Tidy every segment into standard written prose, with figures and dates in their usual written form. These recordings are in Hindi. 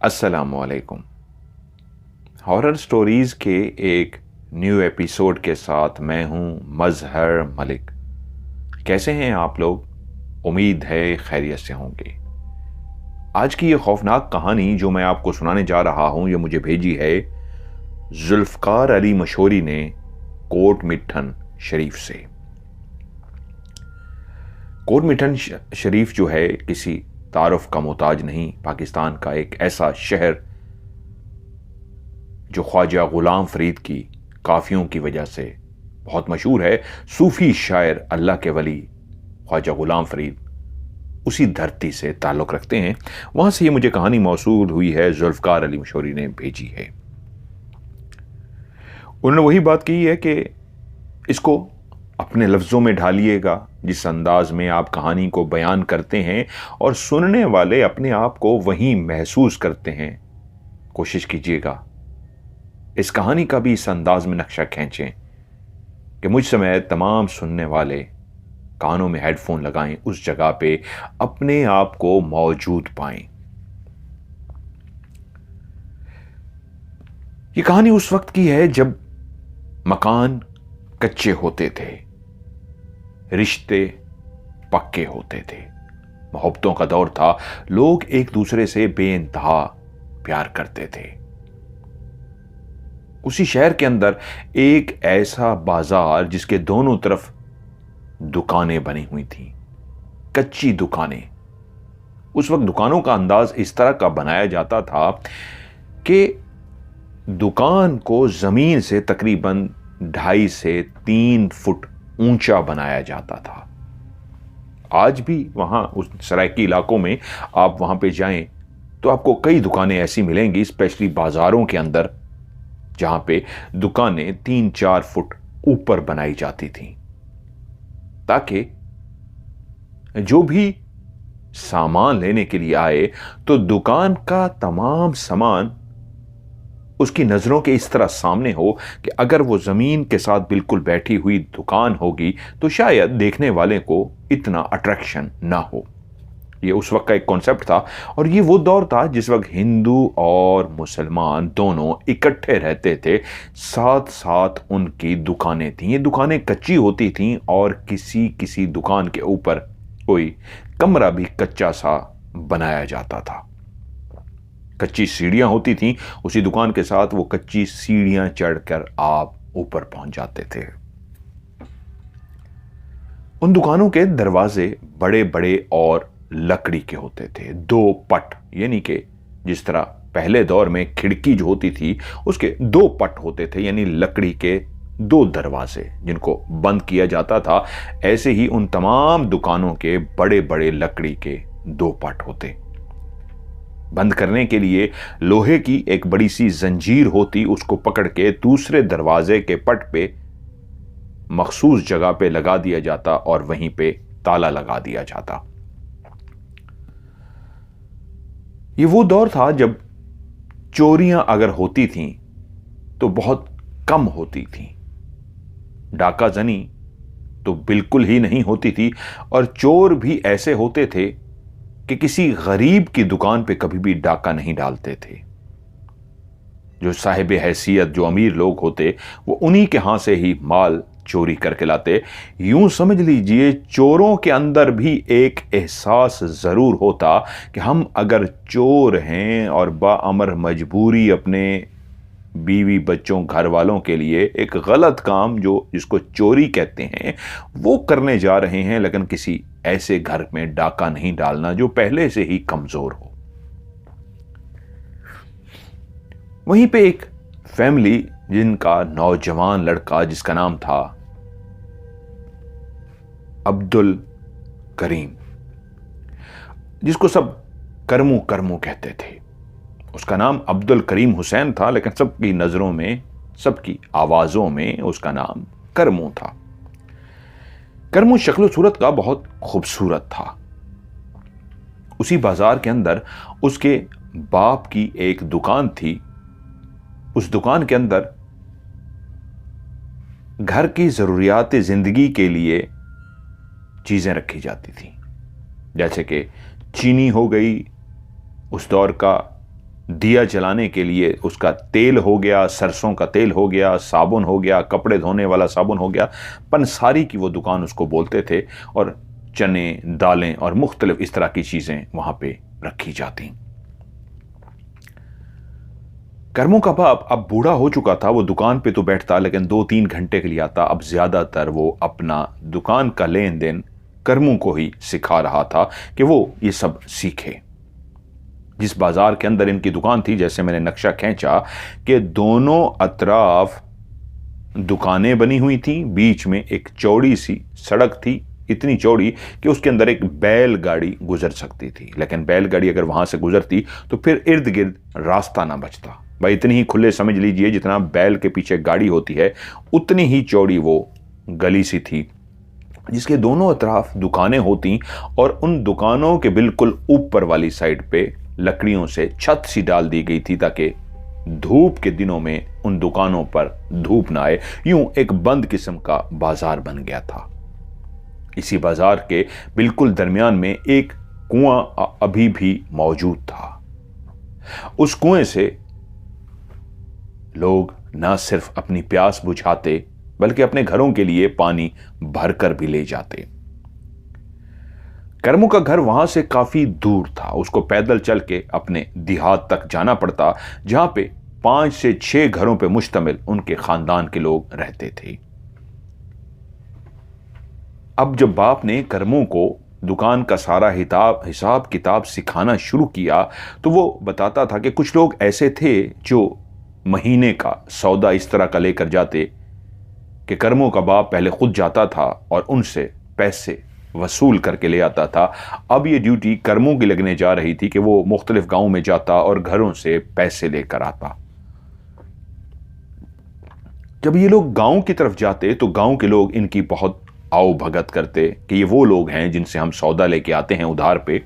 अस्सलामुअलैकुम। हॉरर स्टोरीज़ के एक न्यू एपिसोड के साथ मैं हूं मजहर मलिक। कैसे हैं आप लोग? उम्मीद है खैरियत से होंगे। आज की ये खौफनाक कहानी जो मैं आपको सुनाने जा रहा हूं, ये मुझे भेजी है जुल्फ़कार अली मशोरी ने कोट मिठन शरीफ से। कोट मिठन शरीफ जो है किसी तारुफ का मोहताज नहीं, पाकिस्तान का एक ऐसा शहर जो ख्वाजा गुलाम फरीद की काफियों की वजह से बहुत मशहूर है। सूफी शायर अल्लाह के वली ख्वाजा गुलाम फरीद उसी धरती से ताल्लुक़ रखते हैं। वहां से ये मुझे कहानी मौसूल हुई है, जुल्फ़कार अली मशोरी ने भेजी है। उन्होंने वही बात कही है कि इसको अपने लफ्ज़ों में ढालिएगा जिस अंदाज में आप कहानी को बयान करते हैं, और सुनने वाले अपने आप को वहीं महसूस करते हैं। कोशिश कीजिएगा इस कहानी का भी इस अंदाज में नक्शा खींचें कि मुझ समय तमाम सुनने वाले कानों में हेडफोन लगाएं, उस जगह पे अपने आप को मौजूद पाएं। ये कहानी उस वक्त की है जब मकान कच्चे होते थे, रिश्ते पक्के होते थे, मोहब्बतों का दौर था, लोग एक दूसरे से बेइंतहा प्यार करते थे। उसी शहर के अंदर एक ऐसा बाजार जिसके दोनों तरफ दुकानें बनी हुई थी, कच्ची दुकानें। उस वक्त दुकानों का अंदाज इस तरह का बनाया जाता था कि दुकान को जमीन से तकरीबन 2.5 से 3 फुट ऊंचा बनाया जाता था। आज भी वहां उस सरायकी इलाकों में आप वहां पे जाएं तो आपको कई दुकानें ऐसी मिलेंगी, स्पेशली बाजारों के अंदर, जहां पे दुकानें 3-4 फुट ऊपर बनाई जाती थीं, ताकि जो भी सामान लेने के लिए आए तो दुकान का तमाम सामान उसकी नजरों के इस तरह सामने हो कि अगर वो जमीन के साथ बिल्कुल बैठी हुई दुकान होगी तो शायद देखने वाले को इतना अट्रैक्शन ना हो। ये उस वक्त का एक कॉन्सेप्ट था, और ये वो दौर था जिस वक्त हिंदू और मुसलमान दोनों इकट्ठे रहते थे, साथ साथ उनकी दुकानें थीं। ये दुकानें कच्ची होती थीं और किसी किसी दुकान के ऊपर कोई कमरा भी कच्चा सा बनाया जाता था। कच्ची सीढ़ियां होती थीं, उसी दुकान के साथ वो कच्ची सीढ़ियां चढ़कर आप ऊपर पहुंच जाते थे। उन दुकानों के दरवाजे बड़े बड़े और लकड़ी के होते थे, 2 पट, यानी कि जिस तरह पहले दौर में खिड़की जो होती थी उसके 2 पट होते थे, यानी लकड़ी के 2 दरवाजे जिनको बंद किया जाता था। ऐसे ही उन तमाम दुकानों के बड़े बड़े लकड़ी के 2 पट होते। बंद करने के लिए लोहे की एक बड़ी सी जंजीर होती, उसको पकड़ के दूसरे दरवाजे के पट पे मखसूस जगह पे लगा दिया जाता और वहीं पे ताला लगा दिया जाता। ये वो दौर था जब चोरियां अगर होती थीं तो बहुत कम होती थीं, डाका जनी तो बिल्कुल ही नहीं होती थी, और चोर भी ऐसे होते थे कि किसी गरीब की दुकान पे कभी भी डाका नहीं डालते थे। जो साहिब हैसियत, जो अमीर लोग होते, वो उन्हीं के हाथ से ही माल चोरी करके लाते। यूं समझ लीजिए चोरों के अंदर भी एक एहसास जरूर होता कि हम अगर चोर हैं और बाअमर मजबूरी अपने बीवी बच्चों घर वालों के लिए एक गलत काम जो जिसको चोरी कहते हैं वो करने जा रहे हैं, लेकिन किसी ऐसे घर में डाका नहीं डालना जो पहले से ही कमजोर हो। वहीं पे एक फैमिली जिनका नौजवान लड़का जिसका नाम था अब्दुल करीम, जिसको सब करमू करमू कहते थे। उसका नाम अब्दुल करीम हुसैन था, लेकिन सबकी नजरों में, सबकी आवाजों में उसका नाम करमू था। करमू शक्ल सूरत का बहुत खूबसूरत था। उसी बाजार के अंदर उसके बाप की एक दुकान थी। उस दुकान के अंदर घर की जरूरियात जिंदगी के लिए चीजें रखी जाती थी, जैसे कि चीनी हो गई, उस दौर का दिया जलाने के लिए उसका तेल हो गया, सरसों का तेल हो गया, साबुन हो गया, कपड़े धोने वाला साबुन हो गया, पंसारी की वो दुकान उसको बोलते थे। और चने, दालें और मुख्तलिफ इस तरह की चीजें वहां पे रखी जाती। कर्मों का बाप अब बूढ़ा हो चुका था। वो दुकान पे तो बैठता लेकिन 2-3 घंटे के लिए आता। अब ज्यादातर वो अपना दुकान का लेन देन कर्मों को ही सिखा रहा था कि वो ये सब सीखे। जिस बाजार के अंदर इनकी दुकान थी, जैसे मैंने नक्शा खींचा कि दोनों अतराफ दुकानें बनी हुई थी, बीच में एक चौड़ी सी सड़क थी, इतनी चौड़ी कि उसके अंदर एक बैलगाड़ी गुजर सकती थी। लेकिन बैलगाड़ी अगर वहां से गुजरती तो फिर इर्द गिर्द रास्ता ना बचता। भाई इतनी ही खुले समझ लीजिए, जितना बैल के पीछे गाड़ी होती है उतनी ही चौड़ी वो गली सी थी, जिसके दोनों अतराफ दुकानें होती। और उन दुकानों के बिल्कुल ऊपर वाली साइड पे लकड़ियों से छत सी डाल दी गई थी ताकि धूप के दिनों में उन दुकानों पर धूप ना आए। यूं एक बंद किस्म का बाजार बन गया था। इसी बाजार के बिल्कुल दरमियान में एक कुआं अभी भी मौजूद था। उस कुएं से लोग न सिर्फ अपनी प्यास बुझाते बल्कि अपने घरों के लिए पानी भरकर भी ले जाते। कर्मों का घर वहां से काफी दूर था। उसको पैदल चल के अपने देहात तक जाना पड़ता, जहां पे 5 से 6 घरों पे मुश्तमिल उनके खानदान के लोग रहते थे। अब जब बाप ने कर्मों को दुकान का सारा हिसाब किताब सिखाना शुरू किया तो वो बताता था कि कुछ लोग ऐसे थे जो महीने का सौदा इस तरह का लेकर जाते कि कर्मों का बाप पहले खुद जाता था और उनसे पैसे वसूल करके ले आता था। अब ये ड्यूटी कर्मों की लगने जा रही थी कि वो मुख्तलिफ गांवों में जाता और घरों से पैसे लेकर आता। जब ये लोग गांव की तरफ जाते तो गांव के लोग इनकी बहुत आओ भगत करते कि ये वो लोग हैं जिनसे हम सौदा लेके आते हैं उधार पे।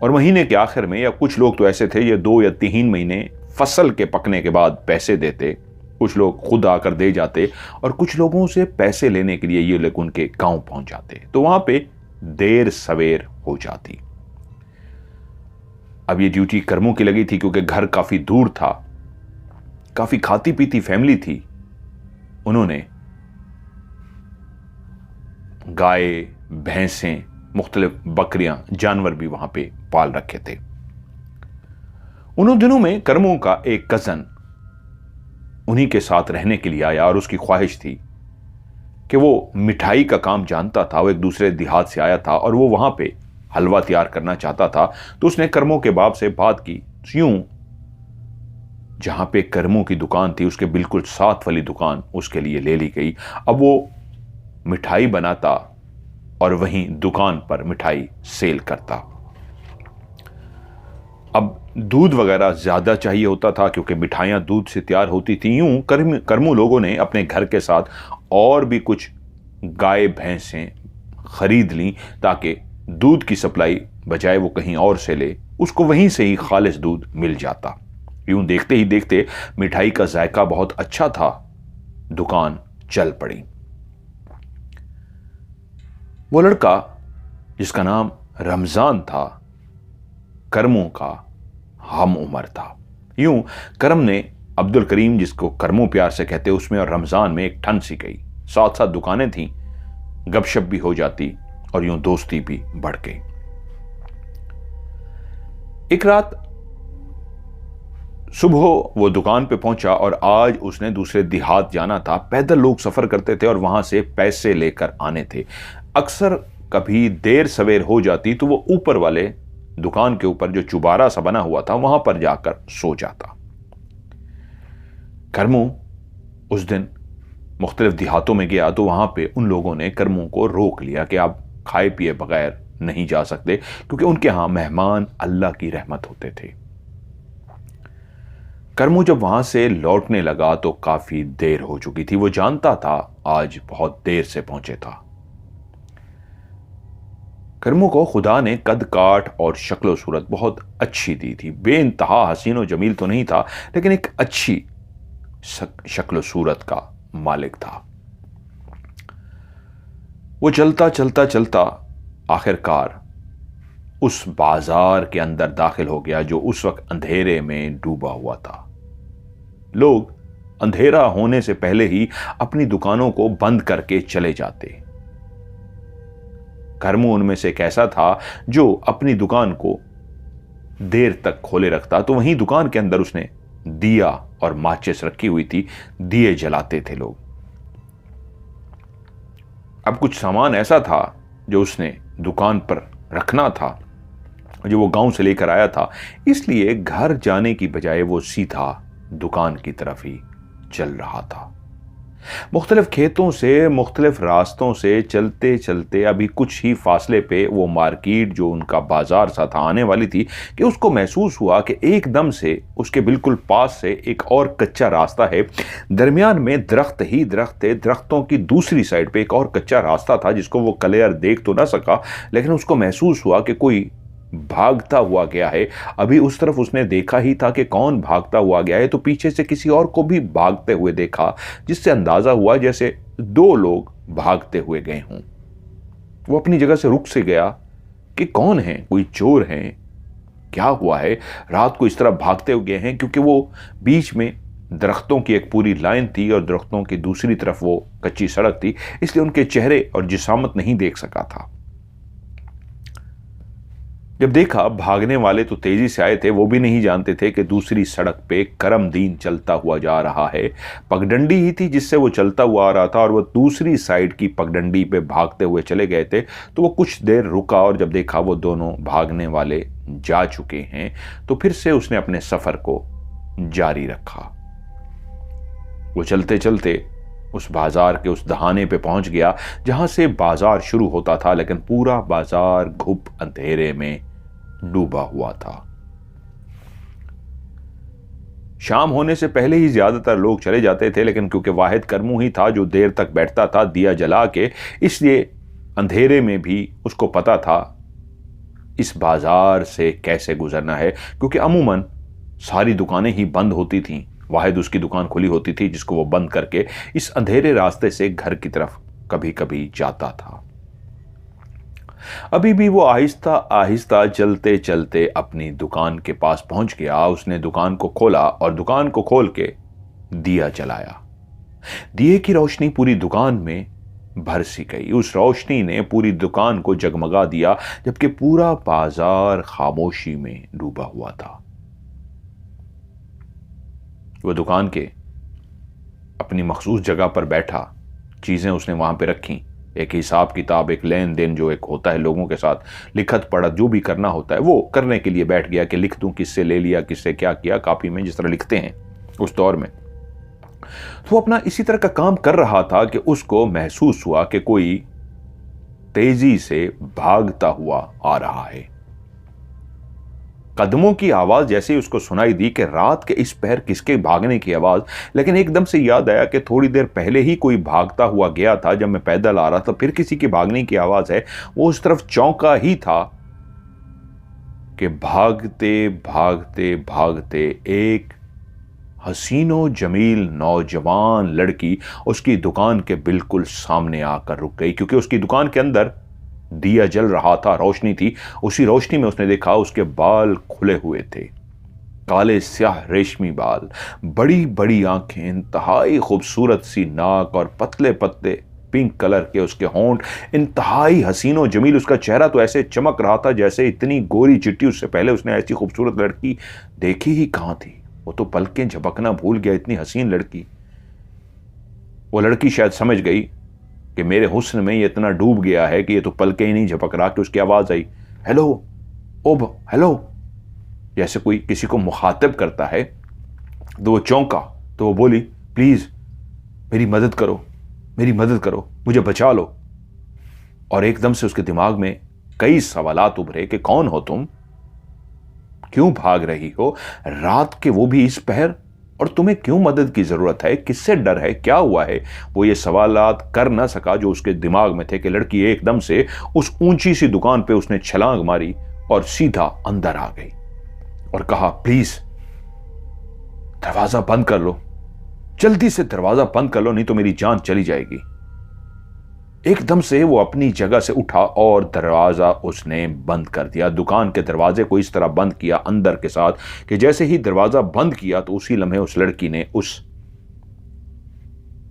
और महीने के आखिर में, या कुछ लोग तो ऐसे थे ये 2 या 3 महीने फसल के पकने के बाद पैसे देते, कुछ लोग खुद आकर दे जाते और कुछ लोगों से पैसे लेने के लिए ये लोग उनके गांव पहुंच जाते। तो वहां पे देर सवेर हो जाती। अब ये ड्यूटी कर्मों की लगी थी क्योंकि घर काफी दूर था, काफी खाती पीती फैमिली थी। उन्होंने गाय, भैंसें, मुख्तलिफ बकरियां, जानवर भी वहां पे पाल रखे थे। उन दिनों में कर्मों का एक कजन उन्हीं के साथ रहने के लिए आया और उसकी ख्वाहिश थी कि वो मिठाई का काम जानता था। वो एक दूसरे देहात से आया था और वो वहां पे हलवा तैयार करना चाहता था। तो उसने कर्मों के बाप से बात की। यूं जहां पे कर्मों की दुकान थी उसके बिल्कुल साथ वाली दुकान उसके लिए ले ली गई। अब वो मिठाई बनाता और वहीं दुकान पर मिठाई सेल करता। अब दूध वगैरह ज्यादा चाहिए होता था क्योंकि मिठाइयां दूध से तैयार होती थी। यूं कर्मू लोगों ने अपने घर के साथ और भी कुछ गाय भैंसें खरीद ली ताकि दूध की सप्लाई बजाय वो कहीं और से ले, उसको वहीं से ही खालिस दूध मिल जाता। यूं देखते ही देखते मिठाई का जायका बहुत अच्छा था। दुकान चल पड़ी। वो लड़का जिसका नाम रमजान था, कर्मों का हम उम्र था। यूं कर्म ने अब्दुल करीम, जिसको कर्मों प्यार से कहते, उसमें और रमजान में एक ठन सी गई। साथ साथ दुकानें थीं, गपशप भी हो जाती और यूं दोस्ती भी बढ़ गई। एक रात सुबह वो दुकान पे पहुंचा और आज उसने दूसरे देहात जाना था। पैदल लोग सफर करते थे और वहां से पैसे लेकर आने थे। अक्सर कभी देर सवेर हो जाती तो वो ऊपर वाले दुकान के ऊपर जो चुबारा सा बना हुआ था वहां पर जाकर सो जाता। कर्मों उस दिन मुख्तलिफ देहातों में गया तो वहां पे उन लोगों ने कर्मों को रोक लिया कि आप खाए पिए बगैर नहीं जा सकते, क्योंकि उनके यहां मेहमान अल्लाह की रहमत होते थे। कर्मू जब वहां से लौटने लगा तो काफी देर हो चुकी थी। वो जानता था आज बहुत देर से पहुंचे था। कर्मू को खुदा ने कद काठ और शक्ल सूरत बहुत अच्छी दी थी। बेइंतहा हसीन और जमील तो नहीं था, लेकिन एक अच्छी शक्ल सूरत का मालिक था। वो चलता चलता चलता आखिरकार उस बाजार के अंदर दाखिल हो गया जो उस वक्त अंधेरे में डूबा हुआ था। लोग अंधेरा होने से पहले ही अपनी दुकानों को बंद करके चले जाते। कर्मू उनमें से एक ऐसा था जो अपनी दुकान को देर तक खोले रखता, तो वहीं दुकान के अंदर उसने दिया और माचिस रखी हुई थी, दिए जलाते थे लोग। अब कुछ सामान ऐसा था जो उसने दुकान पर रखना था, जो वो गांव से लेकर आया था, इसलिए घर जाने की बजाय वो सीधा दुकान की तरफ ही चल रहा था। मुख्तलिफ खेतों से, मुख्तलिफ रास्तों से चलते चलते अभी कुछ ही फासले पे वो मार्केट जो उनका बाजार सा था आने वाली थी कि उसको महसूस हुआ कि एकदम से उसके बिल्कुल पास से एक और कच्चा रास्ता है। दरमियान में दरख्त ही दरख्त थे, दरख्तों की दूसरी साइड पे एक और कच्चा रास्ता था जिसको वो क्लियर देख तो ना सका, लेकिन उसको महसूस हुआ कि कोई भागता हुआ गया है। अभी उस तरफ उसने देखा ही था कि कौन भागता हुआ गया है, तो पीछे से किसी और को भी भागते हुए देखा, जिससे अंदाजा हुआ जैसे दो लोग भागते हुए गए हों। वो अपनी जगह से रुक से गया कि कौन है, कोई चोर है, क्या हुआ है, रात को इस तरह भागते हुए गए हैं, क्योंकि वो बीच में दरख्तों की एक पूरी लाइन थी और दरख्तों की दूसरी तरफ वो कच्ची सड़क थी, इसलिए उनके चेहरे और जिसामत नहीं देख सका था। जब देखा भागने वाले तो तेजी से आए थे, वो भी नहीं जानते थे कि दूसरी सड़क पे करमदीन चलता हुआ जा रहा है। पगडंडी ही थी जिससे वो चलता हुआ आ रहा था और वो दूसरी साइड की पगडंडी पे भागते हुए चले गए थे। तो वो कुछ देर रुका और जब देखा वो दोनों भागने वाले जा चुके हैं तो फिर से उसने अपने सफर को जारी रखा। वो चलते चलते उस बाजार के उस दहाने पे पहुंच गया जहां से बाजार शुरू होता था, लेकिन पूरा बाजार घुप अंधेरे में डूबा हुआ था। शाम होने से पहले ही ज्यादातर लोग चले जाते थे, लेकिन क्योंकि वाहिद कर्मू ही था जो देर तक बैठता था दिया जला के, इसलिए अंधेरे में भी उसको पता था इस बाजार से कैसे गुजरना है, क्योंकि अमूमन सारी दुकानें ही बंद होती थीं। वाहिद उसकी दुकान खुली होती थी जिसको वो बंद करके इस अंधेरे रास्ते से घर की तरफ कभी कभी जाता था। अभी भी वो आहिस्ता आहिस्ता चलते चलते अपनी दुकान के पास पहुंच गया। उसने दुकान को खोला और दुकान को खोल के दिया जलाया। दिए की रोशनी पूरी दुकान में भर सी गई। उस रोशनी ने पूरी दुकान को जगमगा दिया, जबकि पूरा बाजार खामोशी में डूबा हुआ था। वो दुकान के अपनी मखसूस जगह पर बैठा, चीजें उसने वहां पे रखी, एक हिसाब किताब, एक लेन देन जो एक होता है लोगों के साथ, लिखत पढ़त जो भी करना होता है वो करने के लिए बैठ गया कि लिख दूं किससे ले लिया, किससे क्या किया, कॉपी में जिस तरह लिखते हैं उस दौर में। तो वो अपना इसी तरह का काम कर रहा था कि उसको महसूस हुआ कि कोई तेजी से भागता हुआ आ रहा है। कदमों की आवाज जैसे ही उसको सुनाई दी कि रात के इस पहर किसके भागने की आवाज, लेकिन एकदम से याद आया कि थोड़ी देर पहले ही कोई भागता हुआ गया था जब मैं पैदल आ रहा था, फिर किसी की भागने की आवाज है। वो उस तरफ चौंका ही था कि भागते भागते भागते एक हसीनो जमील नौजवान लड़की उसकी दुकान के बिल्कुल सामने आकर रुक गई, क्योंकि उसकी दुकान के अंदर दिया जल रहा था, रोशनी थी। उसी रोशनी में उसने देखा उसके बाल खुले हुए थे, काले स्याह रेशमी बाल, बड़ी बड़ी आंखें, इंतहाई खूबसूरत सी नाक और पतले पतले पिंक कलर के उसके होंठ, इंतहाई हसीनो जमील उसका चेहरा तो ऐसे चमक रहा था जैसे इतनी गोरी चिट्टी उससे पहले उसने ऐसी खूबसूरत लड़की देखी ही कहां थी। वो तो पलकें झपकना भूल गया, इतनी हसीन लड़की। वो लड़की शायद समझ गई कि मेरे हुस्न में ये इतना डूब गया है कि ये तो पलके ही नहीं झपक रहा, कि उसकी आवाज आई, हेलो ओब हेलो, जैसे कोई किसी को मुखातिब करता है। तो वो चौंका, तो वो बोली, प्लीज मेरी मदद करो, मेरी मदद करो, मुझे बचा लो। और एकदम से उसके दिमाग में कई सवालात उभरे कि कौन हो तुम, क्यों भाग रही हो रात के, वो भी इस पहर, और तुम्हें क्यों मदद की जरूरत है, किससे डर है, क्या हुआ है। वो ये सवालात कर ना सका जो उसके दिमाग में थे कि लड़की एकदम से उस ऊंची सी दुकान पे उसने छलांग मारी और सीधा अंदर आ गई और कहा, प्लीज दरवाजा बंद कर लो, जल्दी से दरवाजा बंद कर लो, नहीं तो मेरी जान चली जाएगी। एकदम से वो अपनी जगह से उठा और दरवाजा उसने बंद कर दिया। दुकान के दरवाजे को इस तरह बंद किया अंदर के साथ कि जैसे ही दरवाजा बंद किया तो उसी लम्हे उस लड़की ने उस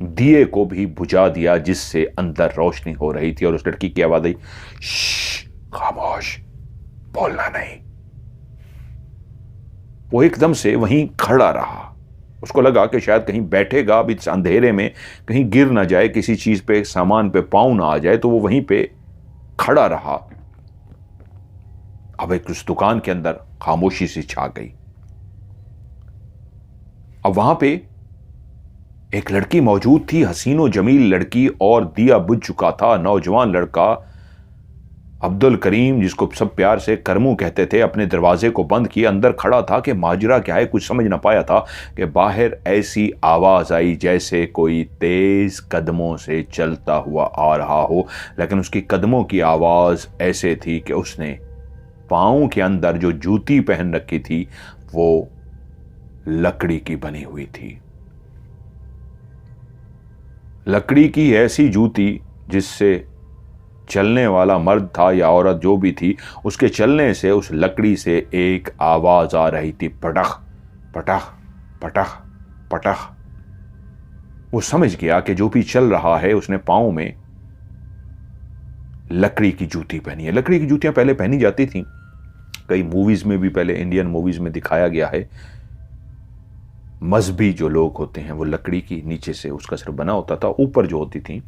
दिए को भी बुझा दिया जिससे अंदर रोशनी हो रही थी। और उस लड़की की आवाज आई, खामोश, बोलना नहीं। वो एकदम से वहीं खड़ा रहा। उसको लगा कि शायद कहीं बैठेगा अब इस अंधेरे में, कहीं गिर ना जाए, किसी चीज पे, सामान पे पांव ना आ जाए, तो वो वहीं पे खड़ा रहा। अब एक उस दुकान के अंदर खामोशी सी छा गई। अब वहां पे एक लड़की मौजूद थी, हसीनो जमील लड़की, और दिया बुझ चुका था। नौजवान लड़का अब्दुल करीम, जिसको सब प्यार से करमू कहते थे, अपने दरवाजे को बंद किए अंदर खड़ा था कि माजरा क्या है, कुछ समझ ना पाया था कि बाहर ऐसी आवाज आई जैसे कोई तेज कदमों से चलता हुआ आ रहा हो। लेकिन उसकी कदमों की आवाज ऐसे थी कि उसने पांव के अंदर जो जूती पहन रखी थी वो लकड़ी की बनी हुई थी। लकड़ी की ऐसी जूती जिससे चलने वाला मर्द था या औरत जो भी थी, उसके चलने से उस लकड़ी से एक आवाज आ रही थी, पटख पटख पटख पटख। वो समझ गया कि जो भी चल रहा है उसने पांव में लकड़ी की जूती पहनी है। लकड़ी की जूतियां पहले पहनी जाती थी, कई मूवीज में भी, पहले इंडियन मूवीज में दिखाया गया है। मजहबी जो लोग होते हैं वो लकड़ी की, नीचे से उसका सिर्फ बना होता था, ऊपर जो होती थी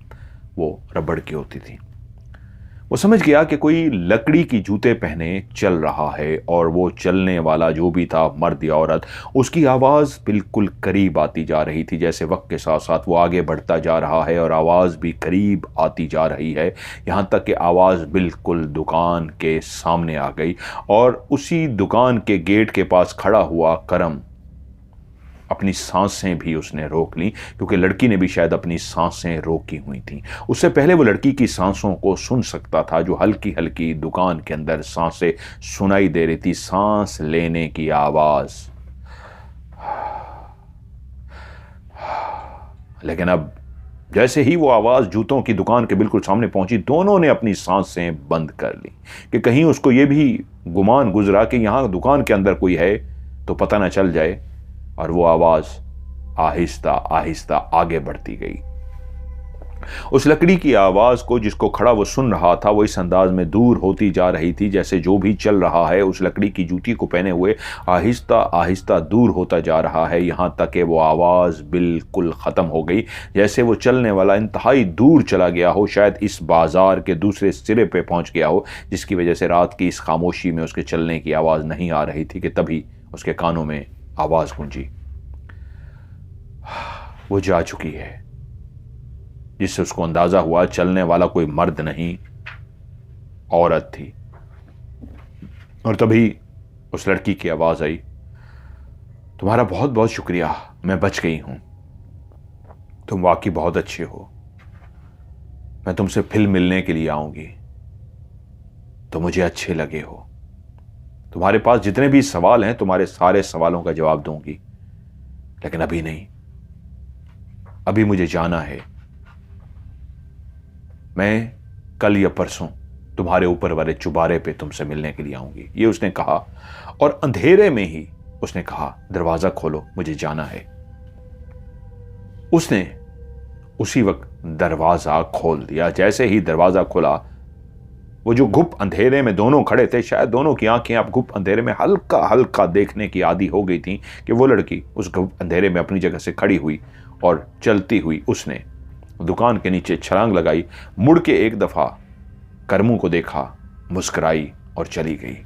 वो रबड़ की होती थी। वो समझ गया कि कोई लकड़ी की जूते पहने चल रहा है, और वो चलने वाला जो भी था, मर्द या औरत, उसकी आवाज़ बिल्कुल करीब आती जा रही थी। जैसे वक्त के साथ साथ वो आगे बढ़ता जा रहा है और आवाज़ भी करीब आती जा रही है, यहाँ तक कि आवाज़ बिल्कुल दुकान के सामने आ गई। और उसी दुकान के गेट के पास खड़ा हुआ करम, अपनी सांसें भी उसने रोक ली, क्योंकि लड़की ने भी शायद अपनी सांसें रोकी हुई थी। उससे पहले वो लड़की की सांसों को सुन सकता था, जो हल्की हल्की दुकान के अंदर सांसें सुनाई दे रही थी, सांस लेने की आवाज। लेकिन अब जैसे ही वो आवाज जूतों की दुकान के बिल्कुल सामने पहुंची, दोनों ने अपनी सांसें बंद कर ली कि कहीं उसको ये भी गुमान गुजरा कि यहां दुकान के अंदर कोई है तो पता ना चल जाए। और वो आवाज आहिस्ता आहिस्ता आगे बढ़ती गई। उस लकड़ी की आवाज को जिसको खड़ा वो सुन रहा था, वो इस अंदाज में दूर होती जा रही थी जैसे जो भी चल रहा है उस लकड़ी की जूती को पहने हुए आहिस्ता आहिस्ता दूर होता जा रहा है, यहां तक कि वो आवाज बिल्कुल खत्म हो गई। जैसे वो चलने वाला इंतहाई दूर चला गया हो, शायद इस बाजार के दूसरे सिरे पे पहुंच गया हो, जिसकी वजह से रात की इस खामोशी में उसके चलने की आवाज नहीं आ रही थी कि तभी उसके कानों में आवाज गूंजी, वो जा चुकी है। जिससे उसको अंदाजा हुआ चलने वाला कोई मर्द नहीं, औरत थी। और तभी उस लड़की की आवाज आई, तुम्हारा बहुत बहुत शुक्रिया, मैं बच गई हूं, तुम वाकई बहुत अच्छे हो, मैं तुमसे फिर मिलने के लिए आऊंगी तो मुझे अच्छे लगे हो, तुम्हारे पास जितने भी सवाल हैं तुम्हारे सारे सवालों का जवाब दूंगी, लेकिन अभी नहीं, अभी मुझे जाना है। मैं कल या परसों तुम्हारे ऊपर वाले चुबारे पे तुमसे मिलने के लिए आऊंगी, ये उसने कहा। और अंधेरे में ही उसने कहा, दरवाजा खोलो, मुझे जाना है। उसने उसी वक्त दरवाजा खोल दिया। जैसे ही दरवाजा खुला, वो जो गुप अंधेरे में दोनों खड़े थे, शायद दोनों की आंखें अब गुप अंधेरे में हल्का हल्का देखने की आदी हो गई थी कि वो लड़की उस गुप अंधेरे में अपनी जगह से खड़ी हुई और चलती हुई उसने दुकान के नीचे छलांग लगाई, मुड़ के एक दफा करमू को देखा, मुस्कुराई और चली गई।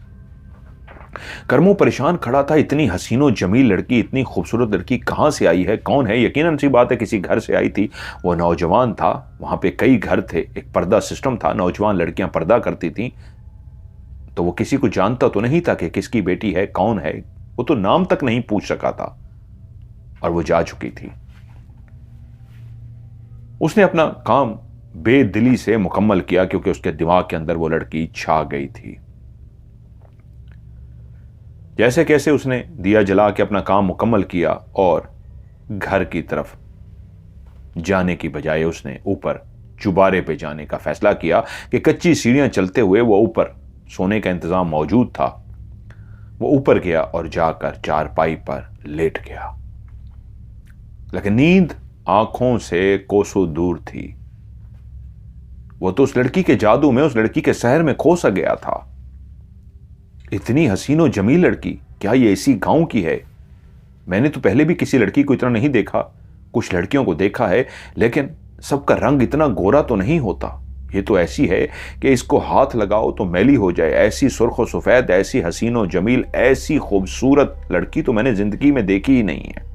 करमू परेशान खड़ा था, इतनी हसीनो जमील लड़की, इतनी खूबसूरत लड़की कहां से आई है, कौन है? यकीनन सी बात है किसी घर से आई थी। वो नौजवान था, वहां पे कई घर थे, एक पर्दा सिस्टम था, नौजवान लड़कियां पर्दा करती थी, तो वो किसी को जानता तो नहीं था कि किसकी बेटी है, कौन है। वो तो नाम तक नहीं पूछ सका था और वो जा चुकी थी। उसने अपना काम बेदिली से मुकम्मल किया क्योंकि उसके दिमाग के अंदर वो लड़की छा गई थी। जैसे कैसे उसने दिया जला के अपना काम मुकम्मल किया और घर की तरफ जाने की बजाय उसने ऊपर चुबारे पे जाने का फैसला किया कि कच्ची सीढ़ियां चलते हुए वो ऊपर, सोने का इंतजाम मौजूद था, वो ऊपर गया और जाकर चारपाई पर लेट गया। लेकिन नींद आंखों से कोसों दूर थी। वो तो उस लड़की के जादू में, उस लड़की के शहर में खो सा गया था। इतनी हसीनो जमील लड़की, क्या ये इसी गांव की है? मैंने तो पहले भी किसी लड़की को इतना नहीं देखा। कुछ लड़कियों को देखा है, लेकिन सबका रंग इतना गोरा तो नहीं होता। ये तो ऐसी है कि इसको हाथ लगाओ तो मैली हो जाए। ऐसी सुर्ख सफेद, ऐसी हसीनो जमील, ऐसी खूबसूरत लड़की तो मैंने जिंदगी में देखी ही नहीं है।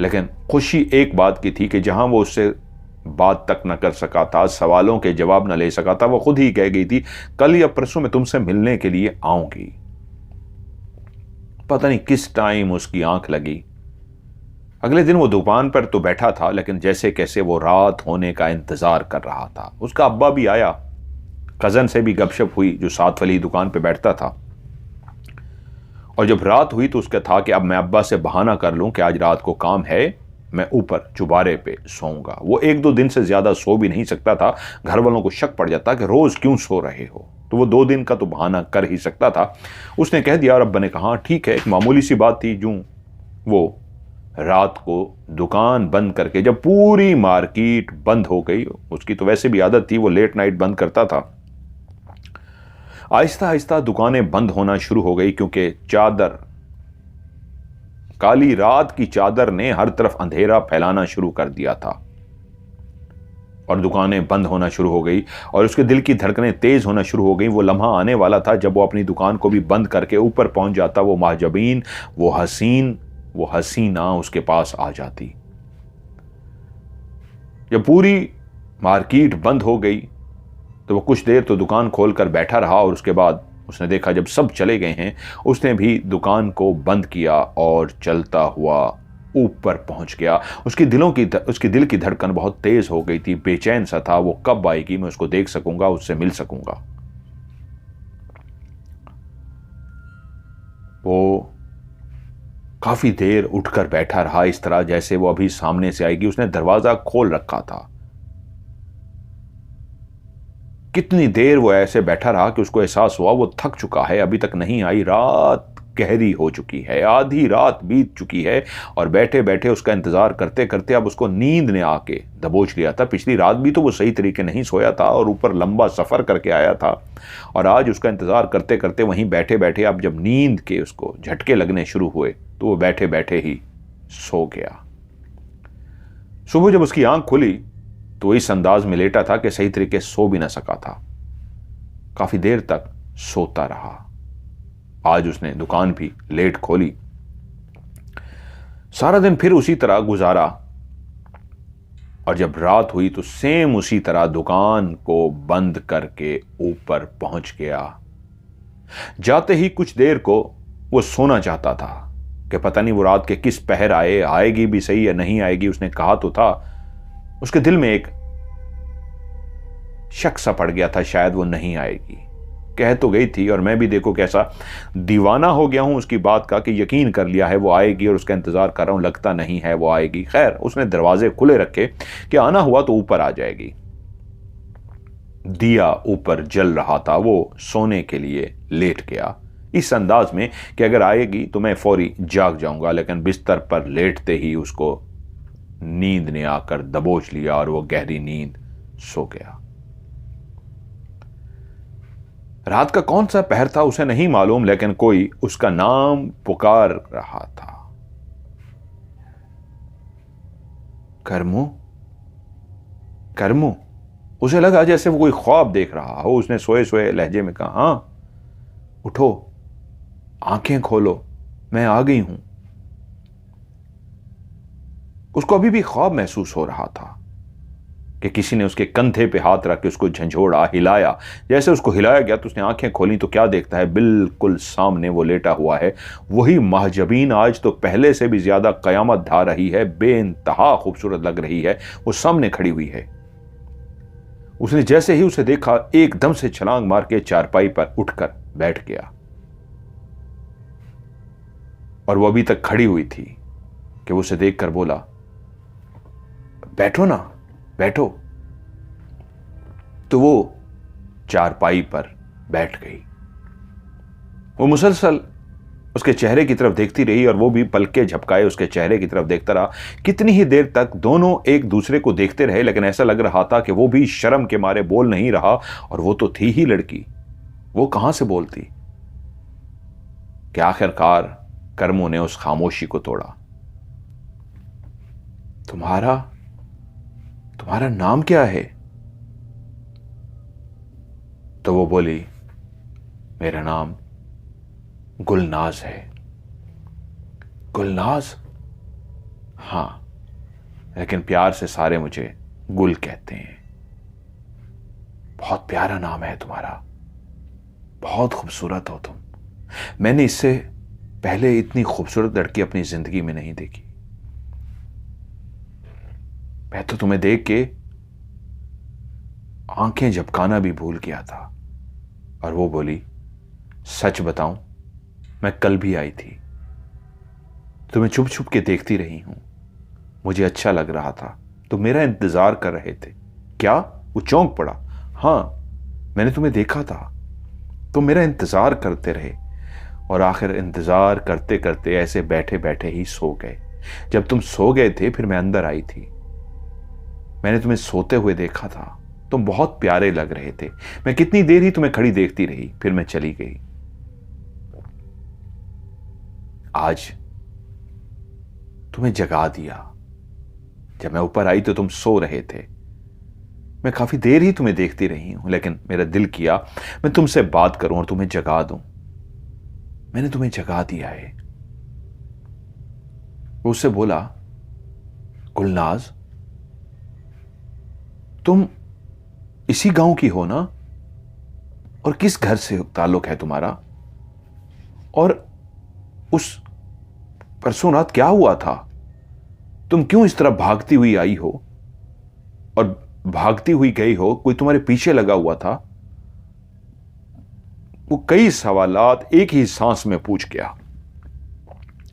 लेकिन खुशी एक बात की थी कि जहां वो उससे बात तक न कर सका था, सवालों के जवाब न ले सका था, वो खुद ही कह गई थी, कल या परसों मैं तुमसे मिलने के लिए आऊंगी। पता नहीं किस टाइम उसकी आंख लगी। अगले दिन वो दुकान पर तो बैठा था, लेकिन जैसे कैसे वो रात होने का इंतजार कर रहा था। उसका अब्बा भी आया, कजन से भी गपशप हुई जो साथ वाली दुकान पे बैठता था। और जब रात हुई तो उसका था कि अब मैं अब्बा से बहाना कर लूं कि आज रात को काम है, मैं ऊपर चुबारे पे सोऊंगा। वो 1-2 दिन से ज्यादा सो भी नहीं सकता था। घर वालों को शक पड़ जाता कि रोज क्यों सो रहे हो, तो वो 2 दिन का तो बहाना कर ही सकता था। उसने कह दिया और अब्बा ने कहा ठीक है, एक मामूली सी बात थी। यूं वो रात को दुकान बंद करके, जब पूरी मार्केट बंद हो गई, उसकी तो वैसे भी आदत थी, वो लेट नाइट बंद करता था, आहिस्ता आहिस्ता दुकानें बंद होना शुरू हो गई, क्योंकि चादर, काली रात की चादर ने हर तरफ अंधेरा फैलाना शुरू कर दिया था। और दुकानें बंद होना शुरू हो गई और उसके दिल की धड़कनें तेज होना शुरू हो गई। वो लम्हा आने वाला था जब वो अपनी दुकान को भी बंद करके ऊपर पहुंच जाता। वो महजबीन, वो हसीन, वो हसीना उसके पास आ जाती। जब पूरी मार्केट बंद हो गई तो वो कुछ देर तो दुकान खोलकर बैठा रहा और उसके बाद उसने देखा जब सब चले गए हैं, उसने भी दुकान को बंद किया और चलता हुआ ऊपर पहुंच गया। उसके दिल की धड़कन बहुत तेज हो गई थी, बेचैन सा था। वो कब आएगी, मैं उसको देख सकूंगा, उससे मिल सकूंगा। वो काफी देर उठकर बैठा रहा, इस तरह जैसे वो अभी सामने से आएगी। उसने दरवाजा खोल रखा था। कितनी देर वो ऐसे बैठा रहा कि उसको एहसास हुआ वो थक चुका है, अभी तक नहीं आई। रात गहरी हो चुकी है, आधी रात बीत चुकी है और बैठे बैठे उसका इंतजार करते करते अब उसको नींद ने आके दबोच लिया था। पिछली रात भी तो वो सही तरीके नहीं सोया था और ऊपर लंबा सफर करके आया था, और आज उसका इंतजार करते करते वहीं बैठे बैठे अब जब नींद के उसको झटके लगने शुरू हुए तो वो बैठे बैठे ही सो गया। सुबह जब उसकी आंख खुली तो इस अंदाज में लेटा था कि सही तरीके सो भी ना सका था। काफी देर तक सोता रहा। आज उसने दुकान भी लेट खोली। सारा दिन फिर उसी तरह गुजारा और जब रात हुई तो सेम उसी तरह दुकान को बंद करके ऊपर पहुंच गया। जाते ही कुछ देर को वो सोना चाहता था कि पता नहीं वो रात के किस पहर आएगी भी सही या नहीं आएगी। उसने कहा तो था, उसके दिल में एक शक सा पड़ गया था, शायद वो नहीं आएगी। कह तो गई थी और मैं भी देखो कैसा दीवाना हो गया हूं उसकी बात का कि यकीन कर लिया है वो आएगी और उसका इंतजार कर रहा हूं, लगता नहीं है वो आएगी। खैर उसने दरवाजे खुले रखे कि आना हुआ तो ऊपर आ जाएगी। दिया ऊपर जल रहा था। वो सोने के लिए लेट गया इस अंदाज में कि अगर आएगी तो मैं फौरी जाग जाऊंगा, लेकिन बिस्तर पर लेटते ही उसको नींद ने आकर दबोच लिया और वो गहरी नींद सो गया। रात का कौन सा पहर था उसे नहीं मालूम, लेकिन कोई उसका नाम पुकार रहा था, करमू, करमू। उसे लगा जैसे वो कोई ख्वाब देख रहा हो। उसने सोए सोए लहजे में कहा, हां उठो, आंखें खोलो, मैं आ गई हूं। उसको अभी भी ख्वाब महसूस हो रहा था कि किसी ने उसके कंधे पे हाथ रख के उसको झंझोड़ा, हिलाया। जैसे उसको हिलाया गया तो उसने आंखें खोली तो क्या देखता है, बिल्कुल सामने वो लेटा हुआ है। वही महजबीन, आज तो पहले से भी ज्यादा कयामत ढा रही है, बेइंतहा खूबसूरत लग रही है, वो सामने खड़ी हुई है। उसने जैसे ही उसे देखा एकदम से छलांग मार के चारपाई पर उठकर बैठ गया और वो अभी तक खड़ी हुई थी कि वो उसे देखकर बोला, बैठो ना, बैठो। तो वो चारपाई पर बैठ गई। वो मुसलसल उसके चेहरे की तरफ देखती रही और वो भी पलके झपकाए उसके चेहरे की तरफ देखता रहा। कितनी ही देर तक दोनों एक दूसरे को देखते रहे, लेकिन ऐसा लग रहा था कि वो भी शर्म के मारे बोल नहीं रहा, और वो तो थी ही लड़की, वो कहां से बोलती। कि आखिरकार कर्मों ने उस खामोशी को तोड़ा। तुम्हारा नाम क्या है? तो वो बोली, मेरा नाम गुलनाज है। गुलनाज? हां, लेकिन प्यार से सारे मुझे गुल कहते हैं। बहुत प्यारा नाम है तुम्हारा, बहुत खूबसूरत हो तुम। मैंने इससे पहले इतनी खूबसूरत लड़की अपनी जिंदगी में नहीं देखी। मैं तो तुम्हें देख के आंखें झपकाना भी भूल गया था। और वो बोली, सच बताऊं, मैं कल भी आई थी, तुम्हें छुप छुप के देखती रही हूं। मुझे अच्छा लग रहा था, तुम मेरा इंतजार कर रहे थे। क्या? वो चौंक पड़ा। हां, मैंने तुम्हें देखा था, तुम मेरा इंतजार करते रहे, और आखिर इंतजार करते करते ऐसे बैठे बैठे ही सो गए। जब तुम सो गए थे फिर मैं अंदर आई थी। मैंने तुम्हें सोते हुए देखा था, तुम बहुत प्यारे लग रहे थे। मैं कितनी देर ही तुम्हें खड़ी देखती रही, फिर मैं चली गई। आज तुम्हें जगा दिया। जब मैं ऊपर आई तो तुम सो रहे थे। मैं काफी देर ही तुम्हें देखती रही हूं, लेकिन मेरा दिल किया मैं तुमसे बात करूं और तुम्हें जगा दूं। मैंने तुम्हें जगा दिया है। वो उससे बोला, गुलनाज, तुम इसी गांव की हो ना? और किस घर से ताल्लुक है तुम्हारा? और उस परसों रात क्या हुआ था? तुम क्यों इस तरह भागती हुई आई हो और भागती हुई गई हो? कोई तुम्हारे पीछे लगा हुआ था? वो कई सवालात एक ही सांस में पूछ गया।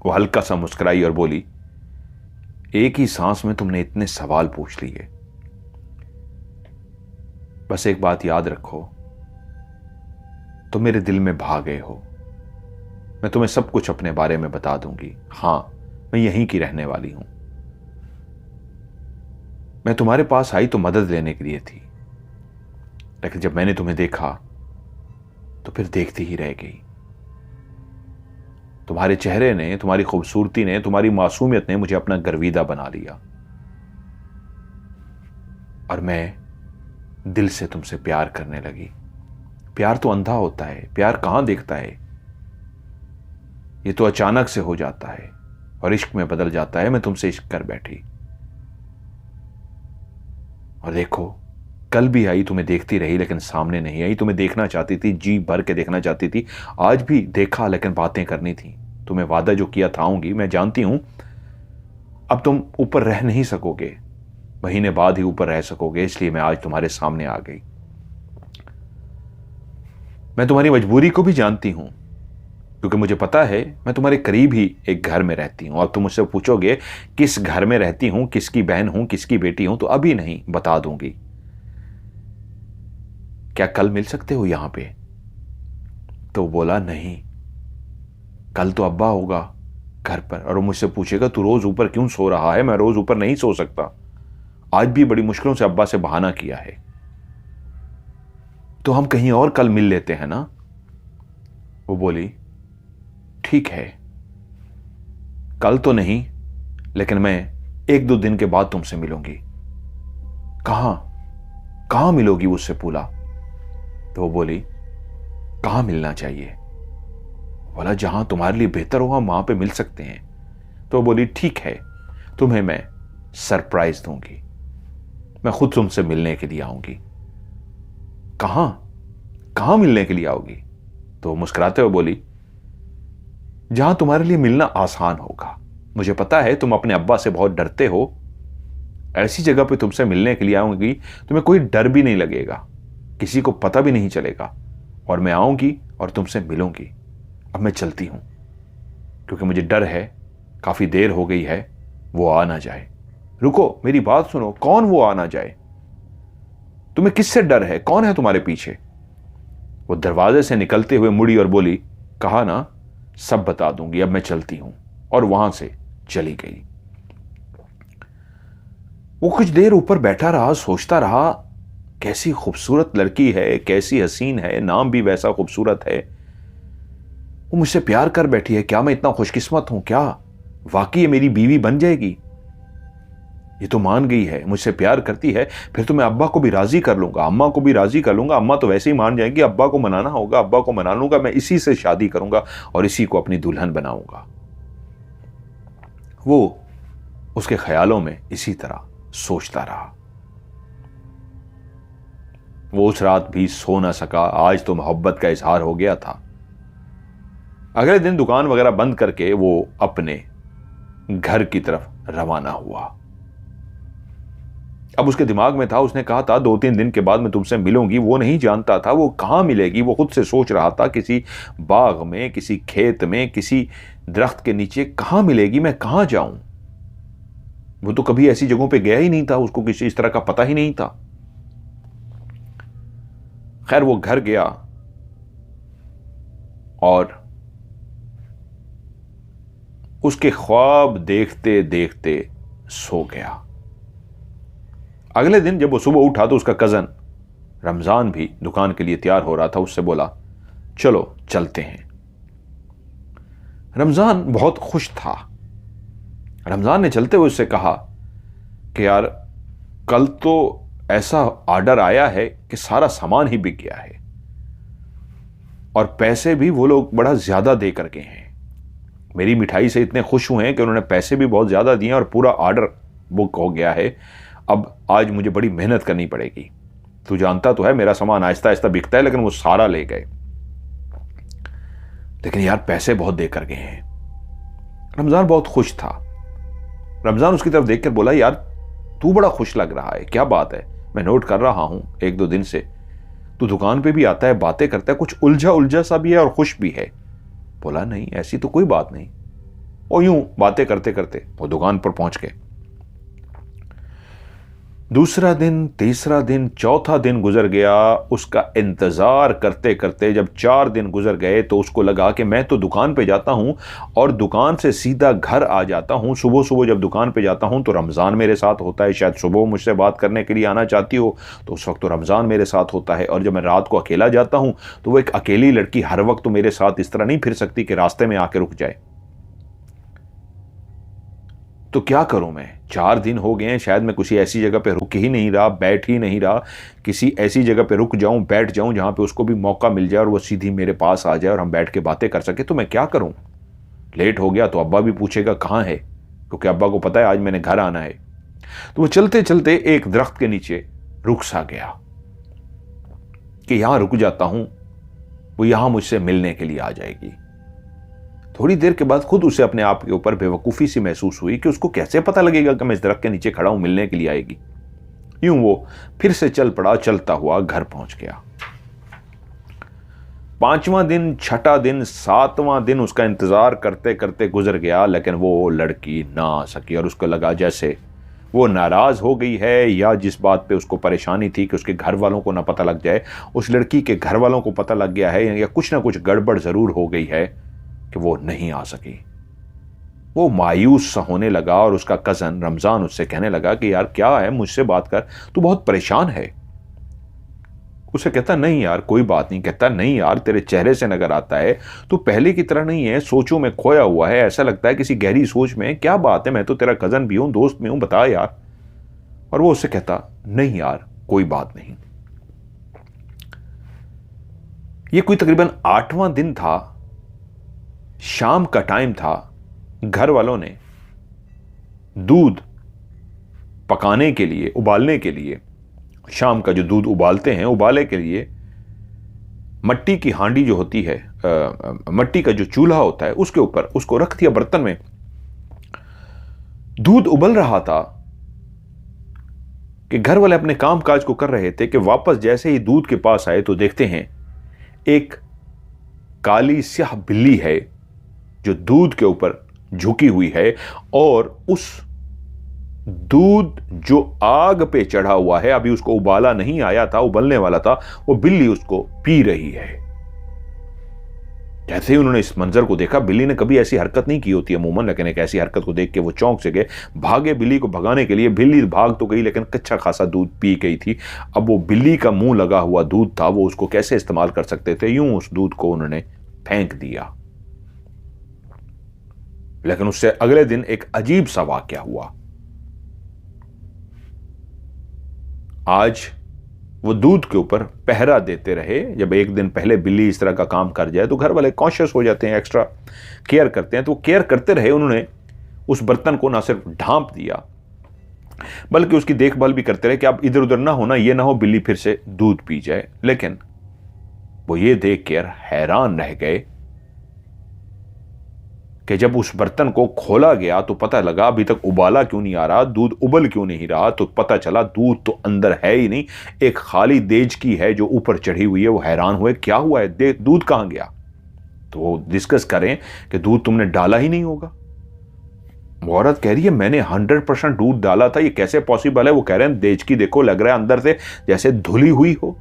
वो हल्का सा मुस्कुराई और बोली, एक ही सांस में तुमने इतने सवाल पूछ लिए। बस एक बात याद रखो, तुम मेरे दिल में भा गए हो। मैं तुम्हें सब कुछ अपने बारे में बता दूंगी। हां, मैं यहीं की रहने वाली हूं। मैं तुम्हारे पास आई तो मदद लेने के लिए थी, लेकिन जब मैंने तुम्हें देखा तो फिर देखती ही रह गई। तुम्हारे चेहरे ने, तुम्हारी खूबसूरती ने, तुम्हारी मासूमियत ने मुझे अपना गर्विदा बना लिया, और मैं दिल से तुमसे प्यार करने लगी। प्यार तो अंधा होता है, प्यार कहां देखता है। ये तो अचानक से हो जाता है और इश्क में बदल जाता है। मैं तुमसे इश्क कर बैठी, और देखो, कल भी आई, तुम्हें देखती रही, लेकिन सामने नहीं आई। तुम्हें देखना चाहती थी, जी भर के देखना चाहती थी। आज भी देखा, लेकिन बातें करनी थी। तुम्हें वादा जो किया था आऊंगी, मैं जानती हूं अब तुम ऊपर रह नहीं सकोगे, महीने बाद ही ऊपर रह सकोगे, इसलिए मैं आज तुम्हारे सामने आ गई। मैं तुम्हारी मजबूरी को भी जानती हूं, क्योंकि मुझे पता है मैं तुम्हारे करीब ही एक घर में रहती हूं। अब तुम मुझसे पूछोगे किस घर में रहती हूं, किसकी बहन हूं, किसकी बेटी हूं, तो अभी नहीं, बता दूंगी। क्या कल मिल सकते हो यहां पे? तो बोला, नहीं, कल तो अब्बा होगा घर पर, और वो मुझसे पूछेगा तू रोज ऊपर क्यों सो रहा है। मैं रोज ऊपर नहीं सो सकता, आज भी बड़ी मुश्किलों से अब्बा से बहाना किया है। तो हम कहीं और कल मिल लेते हैं ना? वो बोली, ठीक है, कल तो नहीं, लेकिन मैं 1-2 दिन के बाद तुमसे मिलूंगी। कहां मिलोगी? उससे पूछा। तो वो बोली, कहां मिलना चाहिए? बोला, जहां तुम्हारे लिए बेहतर होगा वहां पे मिल सकते हैं। तो वो बोली, ठीक है, तुम्हें मैं सरप्राइज दूंगी, मैं खुद तुमसे मिलने के लिए आऊंगी। कहां मिलने के लिए आओगी? तो मुस्कुराते हुए बोली, जहां तुम्हारे लिए मिलना आसान होगा। मुझे पता है तुम अपने अब्बा से बहुत डरते हो, ऐसी जगह पे तुमसे मिलने के लिए आऊंगी, तुम्हें कोई डर भी नहीं लगेगा, किसी को पता भी नहीं चलेगा, और मैं आऊंगी और तुमसे मिलूंगी। अब मैं चलती हूं, क्योंकि मुझे डर है काफी देर हो गई है, वो आ ना जाए। रुको, मेरी बात सुनो, कौन वो आ ना जाए? तुम्हें किससे डर है? कौन है तुम्हारे पीछे? वो दरवाजे से निकलते हुए मुड़ी और बोली, कहा ना सब बता दूंगी, अब मैं चलती हूं। और वहां से चली गई। वो कुछ देर ऊपर बैठा रहा, सोचता रहा, कैसी खूबसूरत लड़की है, कैसी हसीन है, नाम भी वैसा खूबसूरत है। वो मुझसे प्यार कर बैठी है, क्या मैं इतना खुशकिस्मत हूं? क्या वाकई ये मेरी बीवी बन जाएगी? ये तो मान गई है, मुझसे प्यार करती है, फिर तो मैं अब्बा को भी राजी कर लूंगा, अम्मा को भी राजी कर लूंगा। अम्मा तो वैसे ही मान जाएंगी, अब्बा को मनाना होगा, अब्बा को मना लूंगा, मैं इसी से शादी करूंगा और इसी को अपनी दुल्हन बनाऊंगा। वो उसके ख्यालों में इसी तरह सोचता रहा। वो उस रात भी सो ना सका। आज तो मोहब्बत का इजहार हो गया था। अगले दिन दुकान वगैरह बंद करके वो अपने घर की तरफ रवाना हुआ। अब उसके दिमाग में था, उसने कहा था 2-3 दिन के बाद मैं तुमसे मिलूंगी। वो नहीं जानता था वो कहां मिलेगी। वो खुद से सोच रहा था, किसी बाग में, किसी खेत में, किसी दरख्त के नीचे कहां मिलेगी, मैं कहां जाऊं। वो तो कभी ऐसी जगहों पे गया ही नहीं था, उसको किसी इस तरह का पता ही नहीं था। खैर वो घर गया और उसके ख्वाब देखते देखते सो गया। अगले दिन जब वो सुबह उठा तो उसका कजन रमजान भी दुकान के लिए तैयार हो रहा था। उससे बोला, चलो चलते हैं। रमजान बहुत खुश था। रमजान ने चलते हुए उससे कहा कि यार कल तो ऐसा ऑर्डर आया है कि सारा सामान ही बिक गया है और पैसे भी वो लोग बड़ा ज्यादा दे करके हैं। मेरी मिठाई से इतने खुश हुए हैं कि उन्होंने पैसे भी बहुत ज्यादा दिए और पूरा ऑर्डर बुक हो गया है। अब आज मुझे बड़ी मेहनत करनी पड़ेगी। तू जानता तो है मेरा सामान आहिस्ता आहिस्ता बिकता है, लेकिन वो सारा ले गए। लेकिन यार पैसे बहुत दे कर गए हैं। रमजान बहुत खुश था। रमजान उसकी तरफ देखकर बोला, यार तू बड़ा खुश लग रहा है, क्या बात है? मैं नोट कर रहा हूं 1-2 दिन से तू दुकान पे भी आता है, बातें करता है, कुछ उलझा उलझा सा भी है और खुश भी है। बोला, नहीं ऐसी तो कोई बात नहीं। और यूं बातें करते करते वो दुकान पर पहुंच गए। दूसरा दिन, तीसरा दिन, चौथा दिन गुजर गया। उसका इंतजार करते करते जब 4 दिन गुजर गए तो उसको लगा कि मैं तो दुकान पे जाता हूं और दुकान से सीधा घर आ जाता हूं। सुबह सुबह जब दुकान पे जाता हूं तो रमजान मेरे साथ होता है। शायद सुबह मुझसे बात करने के लिए आना चाहती हो तो उस वक्त तो रमजान मेरे साथ होता है। और जब मैं रात को अकेला जाता हूं तो वो एक अकेली लड़की हर वक्त तो मेरे साथ इस तरह नहीं फिर सकती कि रास्ते में आके रुक जाए। तो क्या करूं मैं? 4 दिन हो गए हैं, शायद मैं किसी ऐसी जगह पे रुक ही नहीं रहा, बैठ ही नहीं रहा। किसी ऐसी जगह पे रुक जाऊं, बैठ जाऊं जहां पे उसको भी मौका मिल जाए और वो सीधी मेरे पास आ जाए और हम बैठ के बातें कर सके। तो मैं क्या करूं? लेट हो गया तो अब्बा भी पूछेगा कहां है, क्योंकि अब्बा को पता है आज मैंने घर आना है। तो वो चलते चलते एक दरख्त के नीचे रुक सा गया कि यहां रुक जाता हूं, वो यहां मुझसे मिलने के लिए आ जाएगी। थोड़ी देर के बाद खुद उसे अपने आप के ऊपर बेवकूफ़ी सी महसूस हुई कि उसको कैसे पता लगेगा कि मैं इस दरख्त के नीचे खड़ा हूं, मिलने के लिए आएगी। यूं वो फिर से चल पड़ा, चलता हुआ घर पहुंच गया। 5वां दिन, 6ठा दिन, 7वां दिन उसका इंतजार करते करते गुजर गया, लेकिन वो लड़की ना आ सकी। और उसको लगा जैसे वो नाराज हो गई है, या जिस बात पे उसको परेशानी थी कि उसके घर वालों को ना पता लग जाए, उस लड़की के घर वालों को पता लग गया है, या कुछ ना कुछ गड़बड़ जरूर हो गई है कि वो नहीं आ सकी। वो मायूस सा होने लगा और उसका कजन रमजान उससे कहने लगा कि यार क्या है, मुझसे बात कर, तू बहुत परेशान है। उसे कहता नहीं यार कोई बात नहीं। कहता नहीं यार, तेरे चेहरे से नजर आता है तू पहले की तरह नहीं है, सोचों में खोया हुआ है, ऐसा लगता है किसी गहरी सोच में। क्या बात है? मैं तो तेरा कजन भी हूं, दोस्त भी हूं, बता यार। और वो उससे कहता नहीं यार कोई बात नहीं। ये कोई तकरीबन 8वां दिन था, शाम का टाइम था। घर वालों ने दूध पकाने के लिए, उबालने के लिए, शाम का जो दूध उबालते हैं, उबाले के लिए मट्टी की हांडी जो होती है, मट्टी का जो चूल्हा होता है, उसके ऊपर उसको रख दिया बर्तन में। दूध उबल रहा था कि घर वाले अपने काम काज को कर रहे थे कि वापस जैसे ही दूध के पास आए तो देखते हैं एक काली स्याह बिल्ली है जो दूध के ऊपर झुकी हुई है और उस दूध जो आग पे चढ़ा हुआ है, अभी उसको उबाला नहीं आया था, उबलने वाला था, वो बिल्ली उसको पी रही है। जैसे ही उन्होंने इस मंजर को देखा, बिल्ली ने कभी ऐसी हरकत नहीं की होती है अमूमन, लेकिन एक ऐसी हरकत को देख के वो चौंक से गए, भागे बिल्ली को भगाने के लिए। बिल्ली भाग तो गई लेकिन कच्चा खासा दूध पी गई थी। अब वो बिल्ली का मुंह लगा हुआ दूध था, वो उसको कैसे इस्तेमाल कर सकते थे, यूं उस दूध को उन्होंने फेंक दिया। लेकिन उससे अगले दिन एक अजीब सा वाकया हुआ। आज वो दूध के ऊपर पहरा देते रहे। जब एक दिन पहले बिल्ली इस तरह का काम कर जाए तो घर वाले कॉन्शियस हो जाते हैं, एक्स्ट्रा केयर करते हैं, तो वो केयर करते रहे। उन्होंने उस बर्तन को ना सिर्फ ढांप दिया बल्कि उसकी देखभाल भी करते रहे कि अब इधर उधर ना होना, ये ना हो बिल्ली फिर से दूध पी जाए। लेकिन वो ये देख कर हैरान रह गए कि जब उस बर्तन को खोला गया तो पता लगा अभी तक उबाला क्यों नहीं आ रहा, दूध उबल क्यों नहीं रहा। तो पता चला दूध तो अंदर है ही नहीं, एक खाली देजकी है जो ऊपर चढ़ी हुई है। वो हैरान हुए, क्या हुआ है, दूध कहां गया। तो वो डिस्कस करें कि दूध तुमने डाला ही नहीं होगा। वो औरत कह रही है मैंने 100% दूध डाला था, ये कैसे पॉसिबल है। वो कह रहे हैं देजकी देखो, लग रहा है अंदर से जैसे धुली हुई हो।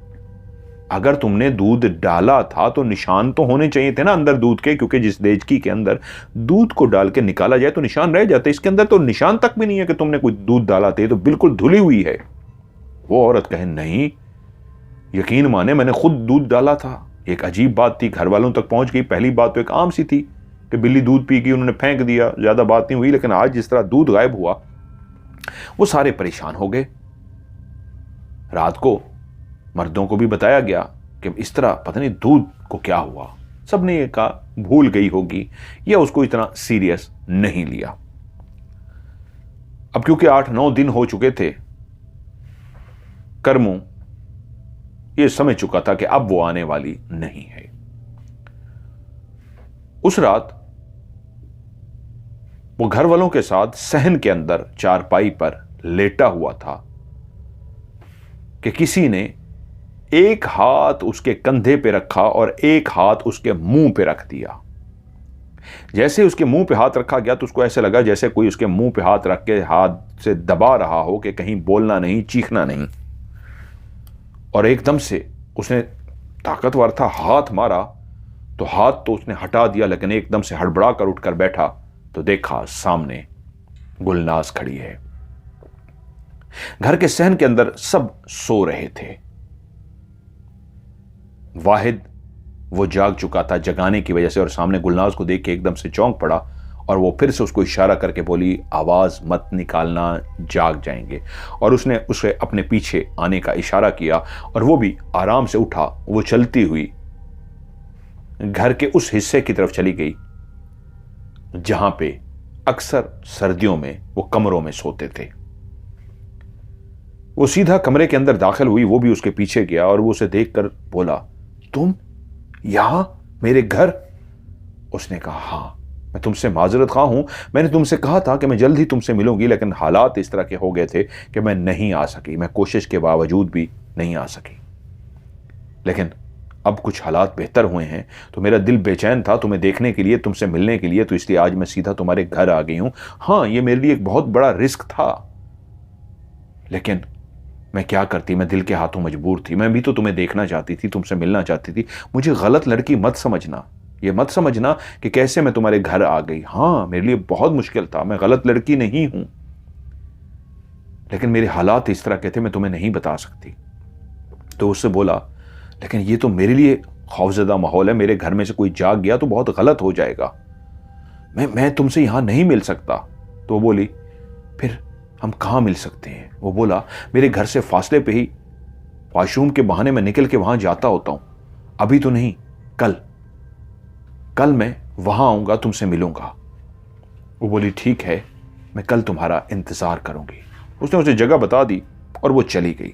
अगर तुमने दूध डाला था तो निशान तो होने चाहिए थे ना अंदर दूध के, क्योंकि जिस देजकी के अंदर दूध को डाल के निकाला जाए तो निशान रह जाते। इसके अंदर तो निशान तक भी नहीं है कि तुमने कोई दूध डाला था, तो बिल्कुल धुली हुई है। वो औरत कहे नहीं, यकीन माने मैंने खुद दूध डाला था। एक अजीब बात थी, घर वालों तक पहुंच गई। पहली बात तो एक आम सी थी कि बिल्ली दूध पी गई, उन्होंने फेंक दिया, ज्यादा बात नहीं हुई। लेकिन आज जिस तरह दूध गायब हुआ, वो सारे परेशान हो गए। रात को मर्दों को भी बताया गया कि इस तरह पता नहीं दूध को क्या हुआ। सबने ये कहा भूल गई होगी या उसको इतना सीरियस नहीं लिया। अब क्योंकि 8-9 दिन हो चुके थे, कर्मों ये समझ चुका था कि अब वो आने वाली नहीं है। उस रात वो घर वालों के साथ सहन के अंदर चारपाई पर लेटा हुआ था कि किसी ने एक हाथ उसके कंधे पे रखा और एक हाथ उसके मुंह पे रख दिया। जैसे उसके मुंह पे हाथ रखा गया तो उसको ऐसे लगा जैसे कोई उसके मुंह पे हाथ रख के हाथ से दबा रहा हो कि कहीं बोलना नहीं, चीखना नहीं। और एकदम से उसने, ताकतवर था, हाथ मारा तो हाथ तो उसने हटा दिया, लेकिन एकदम से हड़बड़ा कर उठकर बैठा तो देखा सामने गुलनाज खड़ी है। घर के सहन के अंदर सब सो रहे थे। वाहिद वो जाग चुका था जगाने की वजह से, और सामने गुलनाज को देख के एकदम से चौंक पड़ा और वो फिर से उसको इशारा करके बोली आवाज मत निकालना, जाग जाएंगे। और उसने उसे अपने पीछे आने का इशारा किया और वो भी आराम से उठा। वो चलती हुई घर के उस हिस्से की तरफ चली गई जहां पे अक्सर सर्दियों में वो कमरों में सोते थे। वो सीधा कमरे के अंदर दाखिल हुई, वो भी उसके पीछे गया और वो उसे देखकर बोला तुम यहां मेरे घर। उसने कहा हाँ, मैं तुमसे माजरत खा हूं, मैंने तुमसे कहा था कि मैं जल्द ही तुमसे मिलूंगी, लेकिन हालात इस तरह के हो गए थे कि मैं नहीं आ सकी, मैं कोशिश के बावजूद भी नहीं आ सकी। लेकिन अब कुछ हालात बेहतर हुए हैं तो मेरा दिल बेचैन था तुम्हें देखने के लिए, तुमसे मिलने के लिए, तो इसलिए आज मैं सीधा तुम्हारे घर आ गई हूं। हाँ, ये मेरे लिए एक बहुत बड़ा रिस्क था, लेकिन मैं क्या करती, मैं दिल के हाथों मजबूर थी। मैं भी तो तुम्हें देखना चाहती थी, तुमसे मिलना चाहती थी। मुझे गलत लड़की मत समझना, ये मत समझना कि कैसे मैं तुम्हारे घर आ गई। हाँ, मेरे लिए बहुत मुश्किल था, मैं गलत लड़की नहीं हूं, लेकिन मेरे हालात इस तरह के थे, मैं तुम्हें नहीं बता सकती। तो उससे बोला लेकिन ये तो मेरे लिए खौफजदा माहौल है, मेरे घर में से कोई जाग गया तो बहुत गलत हो जाएगा, मैं तुमसे यहां नहीं मिल सकता। तो वो बोली फिर हम कहां मिल सकते हैं। वो बोला मेरे घर से फासले पे ही वॉशरूम के बहाने मैं निकल के वहां जाता होता हूं, अभी तो नहीं, कल मैं वहां आऊंगा, तुमसे मिलूंगा। वो बोली ठीक है, मैं कल तुम्हारा इंतजार करूंगी। उसने उसे जगह बता दी और वो चली गई।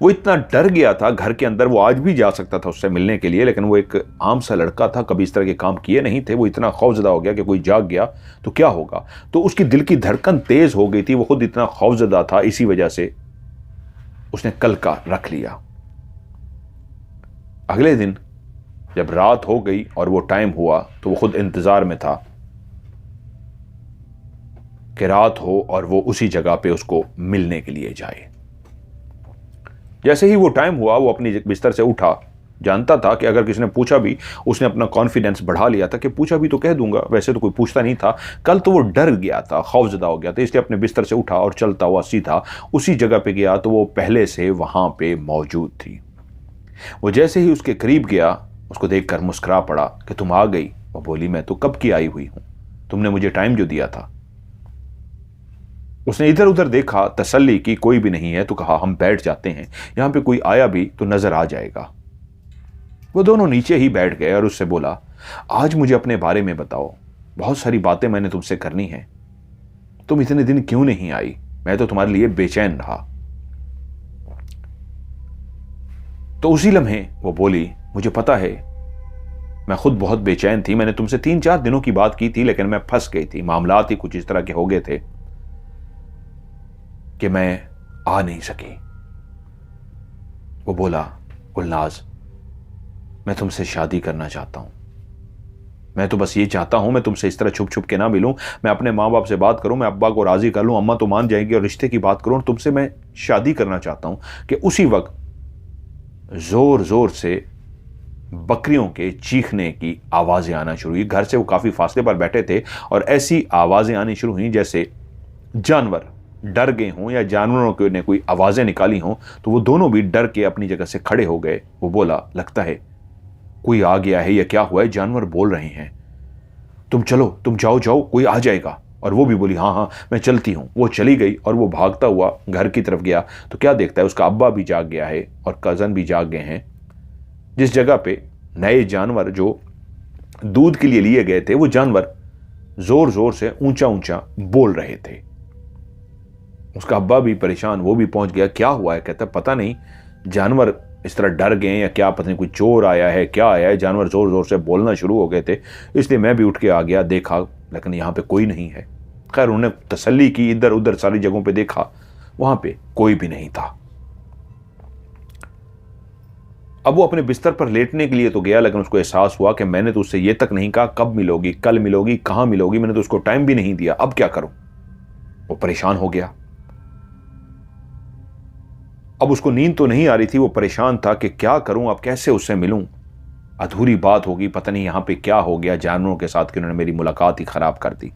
वो इतना डर गया था घर के अंदर, वो आज भी जा सकता था उससे मिलने के लिए, लेकिन वो एक आम सा लड़का था, कभी इस तरह के काम किए नहीं थे। वो इतना खौफजदा हो गया कि कोई जाग गया तो क्या होगा। तो उसकी दिल की धड़कन तेज हो गई थी, वो खुद इतना खौफजदा था, इसी वजह से उसने कल का रख लिया। अगले दिन जब रात हो गई और वो टाइम हुआ तो वो खुद इंतजार में था कि रात हो और वो उसी जगह पे उसको मिलने के लिए जाए। जैसे ही वो टाइम हुआ, वो अपनी बिस्तर से उठा। जानता था कि अगर किसी ने पूछा भी, उसने अपना कॉन्फिडेंस बढ़ा लिया था कि पूछा भी तो कह दूंगा, वैसे तो कोई पूछता नहीं था। कल तो वो डर गया था, खौफजदा हो गया था, इसलिए अपने बिस्तर से उठा और चलता हुआ सीधा उसी जगह पे गया तो वो पहले से वहां पे मौजूद थी। वो जैसे ही उसके करीब गया, उसको देखकर मुस्कुरा पड़ा कि तुम आ गई। वो बोली, मैं तो कब की आई हुई हूं, तुमने मुझे टाइम जो दिया था। उसने इधर उधर देखा, तसल्ली की, कोई भी नहीं है, तो कहा हम बैठ जाते हैं, यहां पे कोई आया भी तो नजर आ जाएगा। वो दोनों नीचे ही बैठ गए और उससे बोला, आज मुझे अपने बारे में बताओ, बहुत सारी बातें मैंने तुमसे करनी है। तुम इतने दिन क्यों नहीं आई? मैं तो तुम्हारे लिए बेचैन रहा। तो उसी लम्हे वो बोली, मुझे पता है, मैं खुद बहुत बेचैन थी। मैंने तुमसे 3-4 दिनों की बात की थी, लेकिन मैं फंस गई थी। मामलात ही कुछ इस तरह के हो गए थे कि मैं आ नहीं सकी। वो बोला, गुलनाज, मैं तुमसे शादी करना चाहता हूं। मैं तो बस ये चाहता हूं, मैं तुमसे इस तरह छुप छुप के ना मिलूं। मैं अपने माँ बाप से बात करूं, मैं अब्बा को राजी कर लूं, अम्मा तो मान जाएंगी, और रिश्ते की बात करूं। तुमसे मैं शादी करना चाहता हूं कि उसी वक्त जोर जोर से बकरियों के चीखने की आवाजें आना शुरू हुई। घर से वो काफी फासले पर बैठे थे और ऐसी आवाजें आनी शुरू हुई जैसे जानवर डर गए हों या जानवरों ने कोई आवाजें निकाली हों। तो वो दोनों भी डर के अपनी जगह से खड़े हो गए। वो बोला, लगता है कोई आ गया है या क्या हुआ है, जानवर बोल रहे हैं। तुम चलो, तुम जाओ जाओ, कोई आ जाएगा। और वो भी बोली, हाँ हाँ मैं चलती हूं। वो चली गई और वो भागता हुआ घर की तरफ गया तो क्या देखता है, उसका अब्बा भी जाग गया है और कजन भी जाग गए हैं। जिस जगह पे नए जानवर जो दूध के लिए लिए गए थे, वो जानवर जोर जोर से ऊंचा ऊंचा बोल रहे थे। उसका अब्बा भी परेशान, वो भी पहुंच गया। क्या हुआ है? कहता पता नहीं, जानवर इस तरह डर गए या क्या, पता नहीं कोई चोर आया है, क्या आया है। जानवर जोर जोर से बोलना शुरू हो गए थे, इसलिए मैं भी उठ के आ गया, देखा, लेकिन यहां पे कोई नहीं है। खैर उन्होंने तसल्ली की, इधर उधर सारी जगहों पे देखा, वहां पे कोई भी नहीं था। अब वो अपने बिस्तर पर लेटने के लिए तो गया, लेकिन उसको एहसास हुआ कि मैंने तो उससे ये तक नहीं कहा कब मिलोगी, कल मिलोगी, कहां मिलोगी, मैंने तो उसको टाइम भी नहीं दिया, अब क्या करूं। वो परेशान हो गया। अब उसको नींद तो नहीं आ रही थी, वो परेशान था कि क्या करूं, अब कैसे उससे मिलूं। अधूरी बात होगी, पता नहीं यहां पे क्या हो गया जानवरों के साथ कि उन्होंने मेरी मुलाकात ही खराब कर दी।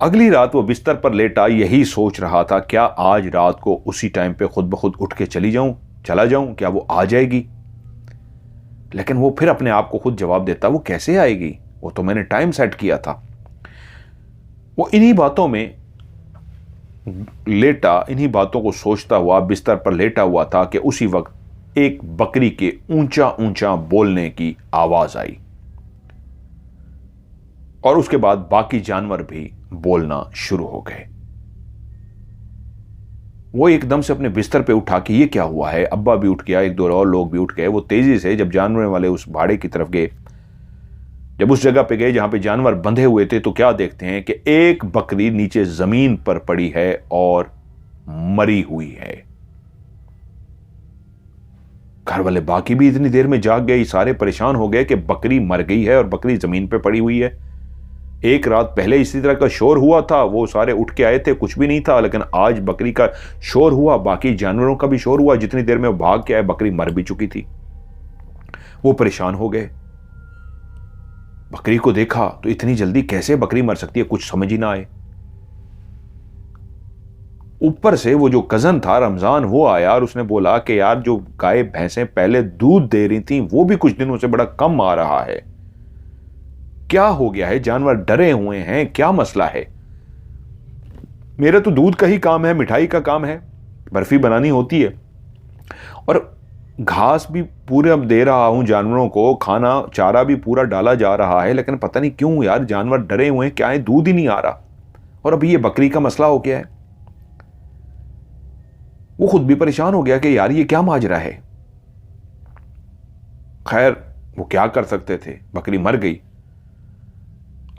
अगली रात वो बिस्तर पर लेटा यही सोच रहा था, क्या आज रात को उसी टाइम पे खुद ब खुद उठ के चला जाऊं, क्या वो आ जाएगी। लेकिन वो फिर अपने आप को खुद जवाब देता, वो कैसे आएगी, वो तो मैंने टाइम सेट किया था। वो इन्हीं बातों में लेटा, इन्हीं बातों को सोचता हुआ बिस्तर पर लेटा हुआ था कि उसी वक्त एक बकरी के ऊंचा ऊंचा बोलने की आवाज आई और उसके बाद बाकी जानवर भी बोलना शुरू हो गए। वो एकदम से अपने बिस्तर पे उठा कि ये क्या हुआ है। अब्बा भी उठ गया, एक दो और लोग भी उठ गए। वो तेजी से जब जानवर वाले उस भाड़े की तरफ गए, जब उस जगह पे गए जहां पे जानवर बंधे हुए थे, तो क्या देखते हैं कि एक बकरी नीचे जमीन पर पड़ी है और मरी हुई है। घर वाले बाकी भी इतनी देर में जाग गए, सारे परेशान हो गए कि बकरी मर गई है और बकरी जमीन पे पड़ी हुई है। एक रात पहले इसी तरह का शोर हुआ था, वो सारे उठ के आए थे, कुछ भी नहीं था, लेकिन आज बकरी का शोर हुआ, बाकी जानवरों का भी शोर हुआ। जितनी देर में वो भाग के आए, बकरी मर भी चुकी थी। वो परेशान हो गए। बकरी को देखा तो इतनी जल्दी कैसे बकरी मर सकती है, कुछ समझ ही ना आए। ऊपर से वो जो कजन था रमजान, वो आया और उसने बोला कि यार जो गाय भैंसें पहले दूध दे रही थी वो भी कुछ दिनों से बड़ा कम आ रहा है, क्या हो गया है, जानवर डरे हुए हैं, क्या मसला है। मेरा तो दूध का ही काम है, मिठाई का काम है, बर्फी बनानी होती है और घास भी पूरे अब दे रहा हूं जानवरों को, खाना चारा भी पूरा डाला जा रहा है, लेकिन पता नहीं क्यों यार जानवर डरे हुए हैं, क्या है, दूध ही नहीं आ रहा और अभी ये बकरी का मसला हो गया है। वो खुद भी परेशान हो गया कि यार ये क्या माजरा है। खैर वो क्या कर सकते थे, बकरी मर गई।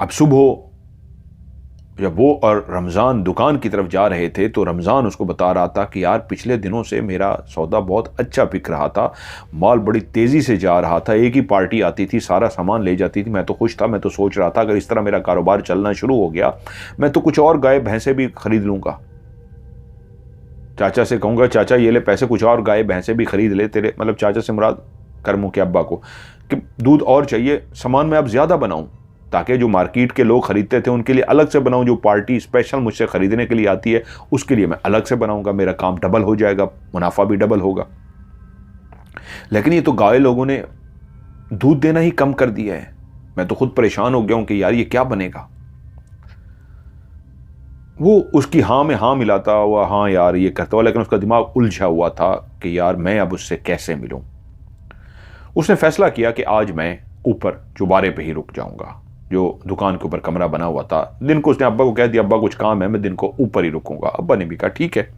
अब सुबह जब वो और रमज़ान दुकान की तरफ जा रहे थे तो रमज़ान उसको बता रहा था कि यार पिछले दिनों से मेरा सौदा बहुत अच्छा बिक रहा था, माल बड़ी तेज़ी से जा रहा था, एक ही पार्टी आती थी, सारा सामान ले जाती थी, मैं तो खुश था। मैं तो सोच रहा था अगर इस तरह मेरा कारोबार चलना शुरू हो गया मैं तो कुछ और गाय भैंसे भी खरीद लूँगा। चाचा से कहूँगा चाचा ये ले पैसे, कुछ और गाय भैंसे भी खरीद ले। तेरे मतलब चाचा से मुराद करमू के अब्बा को, कि दूध और चाहिए, सामान मैं अब ज़्यादा बनाऊँ ताकि जो मार्केट के लोग खरीदते थे उनके लिए अलग से बनाऊं, जो पार्टी स्पेशल मुझसे खरीदने के लिए आती है उसके लिए मैं अलग से बनाऊंगा, मेरा काम डबल हो जाएगा, मुनाफा भी डबल होगा। लेकिन ये तो गाय लोगों ने दूध देना ही कम कर दिया है। मैं तो खुद परेशान हो गया हूं कि यार ये क्या बनेगा। वो उसकी हाँ में हाँ मिलाता हुआ, हाँ यार ये करता हुआ, लेकिन उसका दिमाग उलझा हुआ था कि यार मैं अब उससे कैसे मिलूं। उसने फैसला किया कि आज मैं ऊपर चुबारे पे ही रुक जाऊंगा, जो दुकान के ऊपर कमरा बना हुआ था। दिन को उसने अब्बा को कह दिया अब्बा कुछ काम है, मैं दिन को ऊपर ही रुकूंगा। अब्बा ने भी कहा ठीक है।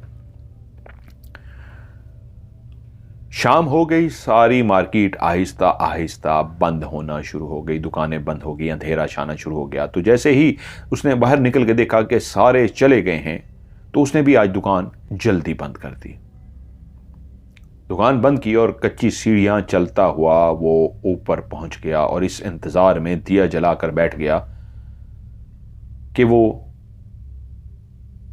शाम हो गई, सारी मार्केट आहिस्ता आहिस्ता बंद होना शुरू हो गई, दुकानें बंद हो गई, अंधेरा छाना शुरू हो गया। तो जैसे ही उसने बाहर निकल के देखा कि सारे चले गए हैं तो उसने भी आज दुकान जल्दी बंद कर दी। दुकान बंद की और कच्ची सीढ़ियां चलता हुआ वो ऊपर पहुंच गया और इस इंतजार में दिया जलाकर बैठ गया कि वो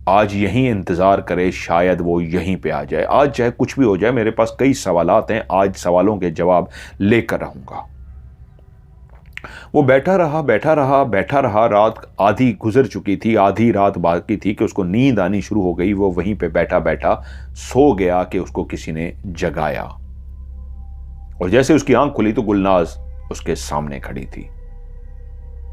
आज यहीं इंतजार करे, शायद वो यहीं पे आ जाए। आज चाहे कुछ भी हो जाए, मेरे पास कई सवालात हैं, आज सवालों के जवाब लेकर रहूंगा। वो बैठा रहा बैठा रहा बैठा रहा। रात आधी गुजर चुकी थी, आधी रात बाकी थी कि उसको नींद आनी शुरू हो गई। वो वहीं पे बैठा बैठा सो गया कि उसको किसी ने जगाया। और जैसे उसकी आंख खुली तो गुलनाज उसके सामने खड़ी थी।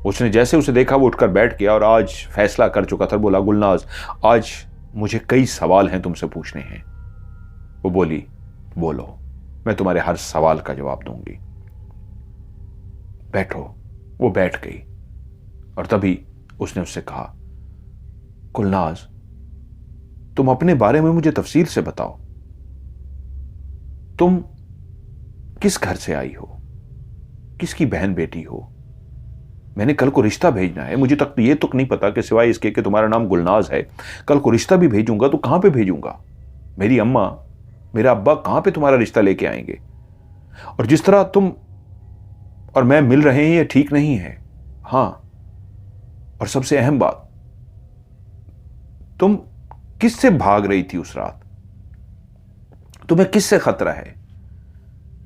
उसने जैसे उसे देखा वो उठकर बैठ गया और आज फैसला कर चुका था। बोला गुलनाज आज मुझे कई सवाल हैं तुमसे पूछने हैं। वो बोली बोलो, मैं तुम्हारे हर सवाल का जवाब दूंगी, बैठो। वो बैठ गई और तभी उसने उससे कहा गुलनाज तुम अपने बारे में मुझे तफसील से बताओ, तुम किस घर से आई हो, किसकी बहन बेटी हो। मैंने कल को रिश्ता भेजना है, मुझे तक ये तुक नहीं पता कि सिवाय इसके कि तुम्हारा नाम गुलनाज है, कल को रिश्ता भी भेजूंगा तो कहां पे भेजूंगा। मेरी अम्मा मेरा अब्बा कहां पे तुम्हारा रिश्ता लेके आएंगे। और जिस तरह तुम और मैं मिल रहे हैं ये ठीक नहीं है। हां, और सबसे अहम बात, तुम किससे भाग रही थी उस रात, तुम्हें किससे खतरा है।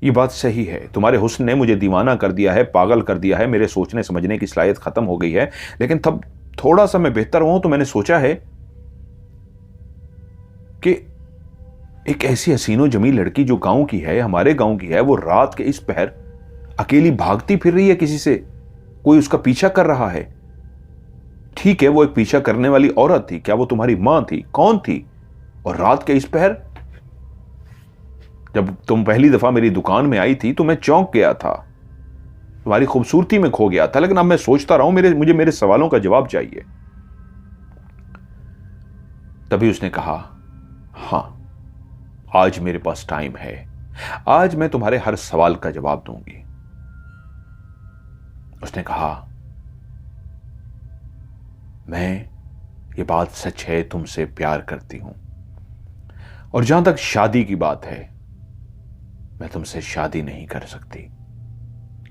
ये बात सही है, तुम्हारे हुस्न ने मुझे दीवाना कर दिया है, पागल कर दिया है, मेरे सोचने समझने की सलाहियत खत्म हो गई है। लेकिन तब थोड़ा सा मैं बेहतर हुआ तो मैंने सोचा है कि एक ऐसी हसीनो जमील लड़की जो गांव की है, हमारे गांव की है, वो रात के इस पहर अकेली भागती फिर रही है किसी से, कोई उसका पीछा कर रहा है। ठीक है वो एक पीछा करने वाली औरत थी, क्या वो तुम्हारी मां थी, कौन थी। और रात के इस पहर जब तुम पहली दफा मेरी दुकान में आई थी तो मैं चौंक गया था, तुम्हारी खूबसूरती में खो गया था। लेकिन अब मैं सोचता रहा हूं मुझे मेरे सवालों का जवाब चाहिए। तभी उसने कहा हां आज मेरे पास टाइम है, आज मैं तुम्हारे हर सवाल का जवाब दूंगी। उसने कहा मैं ये बात सच है, तुमसे प्यार करती हूं, और जहां तक शादी की बात है मैं तुमसे शादी नहीं कर सकती।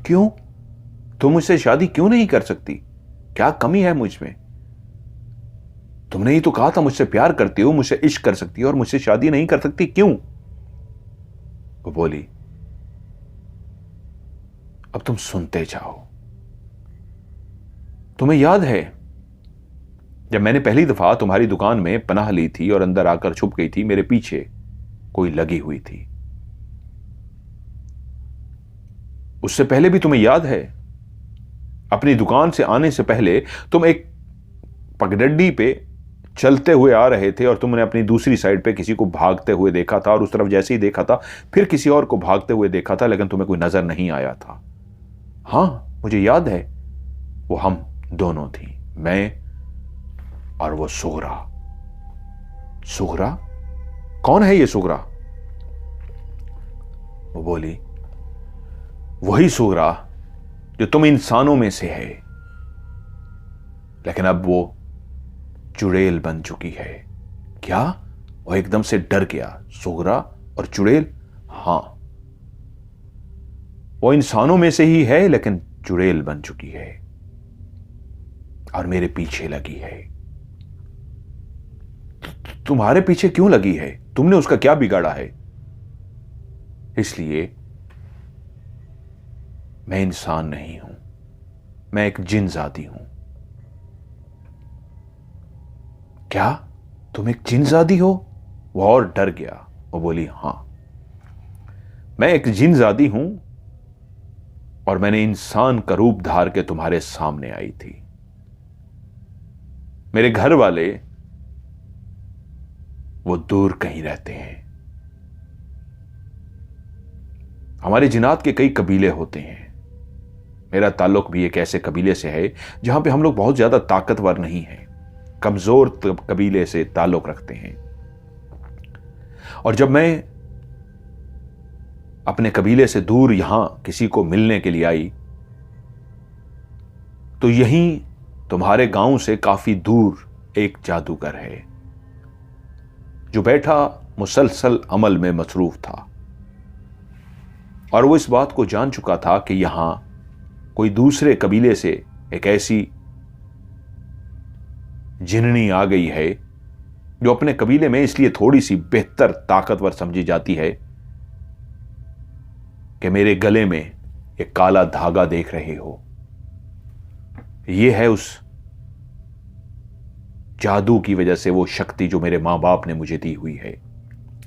क्यों, तुम मुझसे शादी क्यों नहीं कर सकती, क्या कमी है मुझ में। तुमने ही तो कहा था मुझसे प्यार करती हो, मुझसे इश्क कर सकती हो और मुझसे शादी नहीं कर सकती, क्यों। वो बोली अब तुम सुनते जाओ। तुम्हें याद है जब मैंने पहली दफा तुम्हारी दुकान में पनाह ली थी और अंदर आकर छुप गई थी, मेरे पीछे कोई लगी हुई थी। उससे पहले भी तुम्हें याद है अपनी दुकान से आने से पहले तुम एक पगडंडी पे चलते हुए आ रहे थे और तुमने अपनी दूसरी साइड पे किसी को भागते हुए देखा था, और उस तरफ जैसे ही देखा था फिर किसी और को भागते हुए देखा था, लेकिन तुम्हें कोई नजर नहीं आया था। हां मुझे याद है, वो हम दोनों थी, मैं और वो सुगरा। सुगरा कौन है ये सुगरा। वो बोली वही सुगरा जो तुम इंसानों में से है, लेकिन अब वो चुड़ैल बन चुकी है। क्या? वो एकदम से डर गया। सुगरा और चुड़ैल? हां, वो इंसानों में से ही है, लेकिन चुड़ैल बन चुकी है और मेरे पीछे लगी है। तुम्हारे पीछे क्यों लगी है? तुमने उसका क्या बिगाड़ा है? इसलिए मैं इंसान नहीं हूं, मैं एक जिनजादी हूं। क्या तुम एक जिनजादी हो? वो और डर गया। वो बोली, हां, मैं एक जिनजादी हूं और मैंने इंसान का रूप धार के तुम्हारे सामने आई थी। मेरे घर वाले वो दूर कहीं रहते हैं। हमारे जिनात के कई कबीले होते हैं। मेरा ताल्लुक भी एक ऐसे कबीले से है जहां पे हम लोग बहुत ज्यादा ताकतवर नहीं हैं, कमजोर कबीले से ताल्लुक रखते हैं। और जब मैं अपने कबीले से दूर यहां किसी को मिलने के लिए आई, तो यहीं तुम्हारे गांव से काफी दूर एक जादूगर है जो बैठा मुसलसल अमल में मसरूफ था। और वो इस बात को जान चुका था कि यहां कोई दूसरे कबीले से एक ऐसी जिननी आ गई है जो अपने कबीले में इसलिए थोड़ी सी बेहतर ताकतवर समझी जाती है कि मेरे गले में एक काला धागा देख रहे हो, यह है उस जादू की वजह से वो शक्ति जो मेरे मां बाप ने मुझे दी हुई है।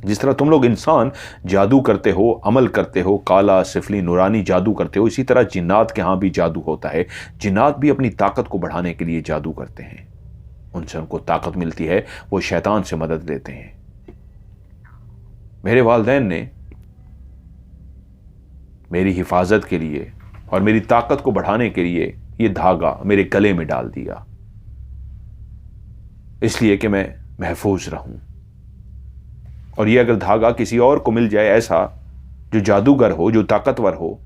जिस तरह तुम लोग इंसान जादू करते हो, अमल करते हो, काला सिफली नूरानी जादू करते हो, इसी तरह जिन्नात के यहां भी जादू होता है। जिन्नात भी अपनी ताकत को बढ़ाने के लिए जादू करते हैं। उनसे उनको ताकत मिलती है, वो शैतान से मदद लेते हैं। मेरे वालिदैन ने मेरी हिफाजत के लिए और मेरी ताकत को बढ़ाने के लिए ये धागा मेरे गले में डाल दिया, इसलिए कि मैं महफूज रहूं। और ये अगर धागा किसी और को मिल जाए, ऐसा जो जादूगर हो, जो ताकतवर हो,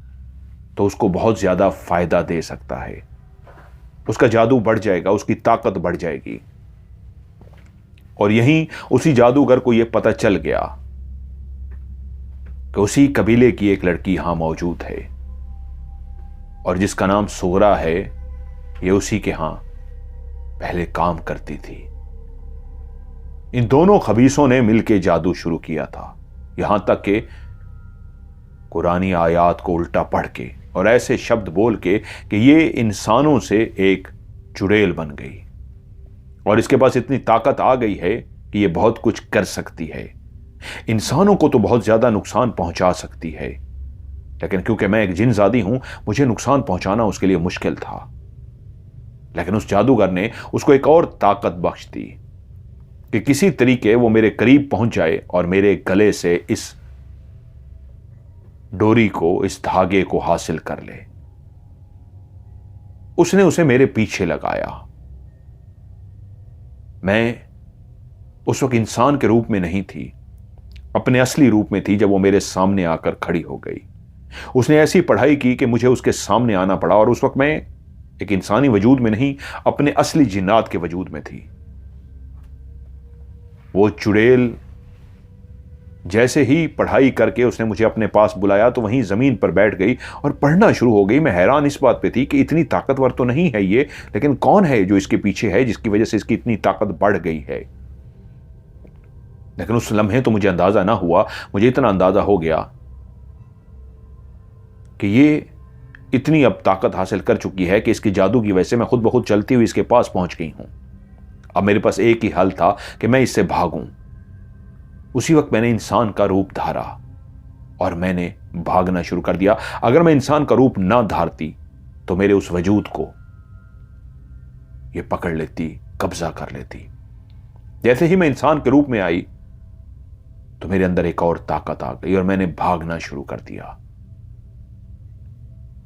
तो उसको बहुत ज्यादा फायदा दे सकता है। उसका जादू बढ़ जाएगा, उसकी ताकत बढ़ जाएगी। और यहीं उसी जादूगर को यह पता चल गया कि उसी कबीले की एक लड़की यहां मौजूद है और जिसका नाम सुगरा है। यह उसी के यहां पहले काम करती थी। इन दोनों खबीसों ने मिलकर जादू शुरू किया था, यहां तक कि कुरानी आयात को उल्टा पढ़ के और ऐसे शब्द बोल के कि ये इंसानों से एक चुड़ैल बन गई और इसके पास इतनी ताकत आ गई है कि ये बहुत कुछ कर सकती है। इंसानों को तो बहुत ज्यादा नुकसान पहुंचा सकती है, लेकिन क्योंकि मैं एक जिनजादी हूं, मुझे नुकसान पहुंचाना उसके लिए मुश्किल था। लेकिन उस जादूगर ने उसको एक और ताकत बख्श दी कि किसी तरीके वो मेरे करीब पहुंच जाए और मेरे गले से इस डोरी को, इस धागे को हासिल कर ले। उसने उसे मेरे पीछे लगाया। मैं उस वक्त इंसान के रूप में नहीं थी, अपने असली रूप में थी जब वो मेरे सामने आकर खड़ी हो गई। उसने ऐसी पढ़ाई की कि मुझे उसके सामने आना पड़ा और उस वक्त मैं एक इंसानी वजूद में नहीं, अपने असली जिन्नात के वजूद में थी। वो चुड़ैल जैसे ही पढ़ाई करके उसने मुझे अपने पास बुलाया तो वहीं जमीन पर बैठ गई और पढ़ना शुरू हो गई। मैं हैरान इस बात पे थी कि इतनी ताकतवर तो नहीं है ये, लेकिन कौन है जो इसके पीछे है जिसकी वजह से इसकी इतनी ताकत बढ़ गई है। लेकिन उस लम्हे तो मुझे अंदाजा ना हुआ, मुझे इतना अंदाजा हो गया कि ये इतनी अब ताकत हासिल कर चुकी है कि इसकी जादू की वजह से मैं खुद ब खुद चलती हुई इसके पास पहुंच गई हूं। अब मेरे पास एक ही हल था कि मैं इससे भागूं। उसी वक्त मैंने इंसान का रूप धारा और मैंने भागना शुरू कर दिया। अगर मैं इंसान का रूप ना धारती तो मेरे उस वजूद को यह पकड़ लेती, कब्जा कर लेती। जैसे ही मैं इंसान के रूप में आई तो मेरे अंदर एक और ताकत आ गई और मैंने भागना शुरू कर दिया।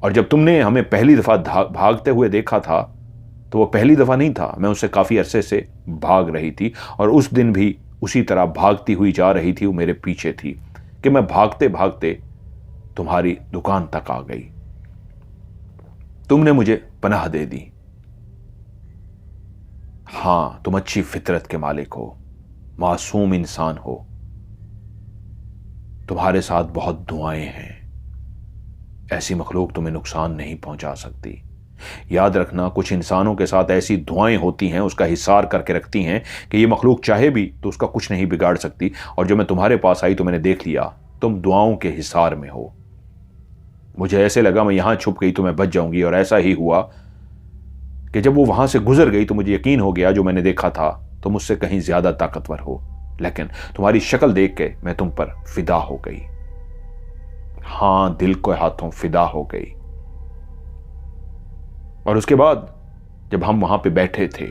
और जब तुमने हमें पहली दफा भागते हुए देखा था तो वो पहली दफा नहीं था, मैं उससे काफी अरसे से भाग रही थी और उस दिन भी उसी तरह भागती हुई जा रही थी। वो मेरे पीछे थी कि मैं भागते भागते तुम्हारी दुकान तक आ गई। तुमने मुझे पनाह दे दी। हां, तुम अच्छी फितरत के मालिक हो, मासूम इंसान हो, तुम्हारे साथ बहुत दुआएं हैं, ऐसी मखलूक तुम्हें नुकसान नहीं पहुंचा सकती। याद रखना, कुछ इंसानों के साथ ऐसी दुआएं होती हैं, उसका हिसार करके रखती हैं कि ये मखलूक चाहे भी तो उसका कुछ नहीं बिगाड़ सकती। और जब मैं तुम्हारे पास आई तो मैंने देख लिया तुम दुआओं के हिसार में हो। मुझे ऐसे लगा मैं यहां छुप गई तो मैं बच जाऊंगी, और ऐसा ही हुआ कि जब वो वहां से गुजर गई तो मुझे यकीन हो गया जो मैंने देखा था तुम मुझसे कहीं ज्यादा ताकतवर हो। लेकिन तुम्हारी शक्ल देख के मैं तुम पर फिदा हो गई। हां, दिल के हाथों फिदा हो गई। और उसके बाद जब हम वहां पे बैठे थे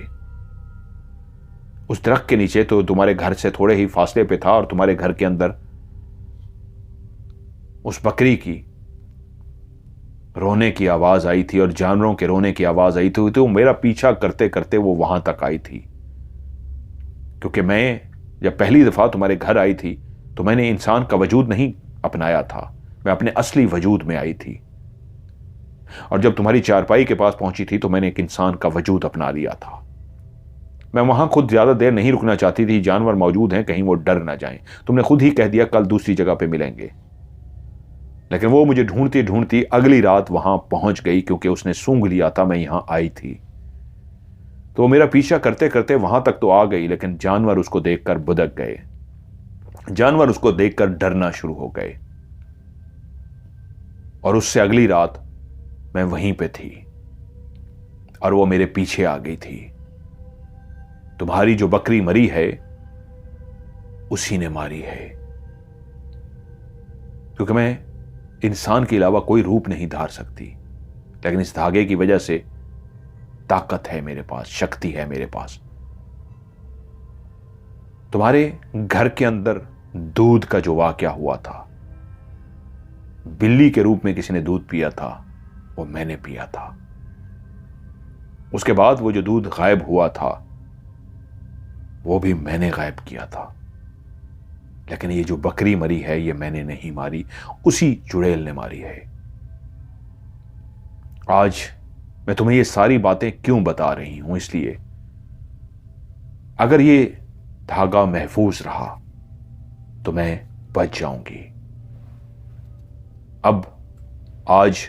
उस दरख्त के नीचे, तो तुम्हारे घर से थोड़े ही फासले पे था, और तुम्हारे घर के अंदर उस बकरी की रोने की आवाज आई थी और जानवरों के रोने की आवाज आई थी। तो मेरा पीछा करते करते वो वहां तक आई थी, क्योंकि मैं जब पहली दफा तुम्हारे घर आई थी तो मैंने इंसान का वजूद नहीं अपनाया था, मैं अपने असली वजूद में आई थी। और जब तुम्हारी चारपाई के पास पहुंची थी तो मैंने एक इंसान का वजूद अपना लिया था। मैं वहां खुद ज्यादा देर नहीं रुकना चाहती थी, जानवर मौजूद हैं, कहीं वो डर ना जाएं। तुमने खुद ही कह दिया कल दूसरी जगह पे मिलेंगे, लेकिन वो मुझे ढूंढती ढूंढती अगली रात वहां पहुंच गई, क्योंकि उसने सूंघ लिया था मैं यहां आई थी। तो मेरा पीछा करते करते वहां तक तो आ गई, लेकिन जानवर उसको देखकर बुदक गए, जानवर उसको देखकर डरना शुरू हो गए। और उससे अगली रात मैं वहीं पे थी और वो मेरे पीछे आ गई थी। तुम्हारी जो बकरी मरी है उसी ने मारी है, क्योंकि मैं इंसान के अलावा कोई रूप नहीं धार सकती, लेकिन इस धागे की वजह से ताकत है मेरे पास, शक्ति है मेरे पास। तुम्हारे घर के अंदर दूध का जो वाकया हुआ था, बिल्ली के रूप में किसी ने दूध पिया था, वो मैंने पिया था। उसके बाद वो जो दूध गायब हुआ था वो भी मैंने गायब किया था। लेकिन ये जो बकरी मरी है ये मैंने नहीं मारी, उसी चुड़ैल ने मारी है। आज मैं तुम्हें ये सारी बातें क्यों बता रही हूं? इसलिए अगर ये धागा महफूज रहा तो मैं बच जाऊंगी। अब आज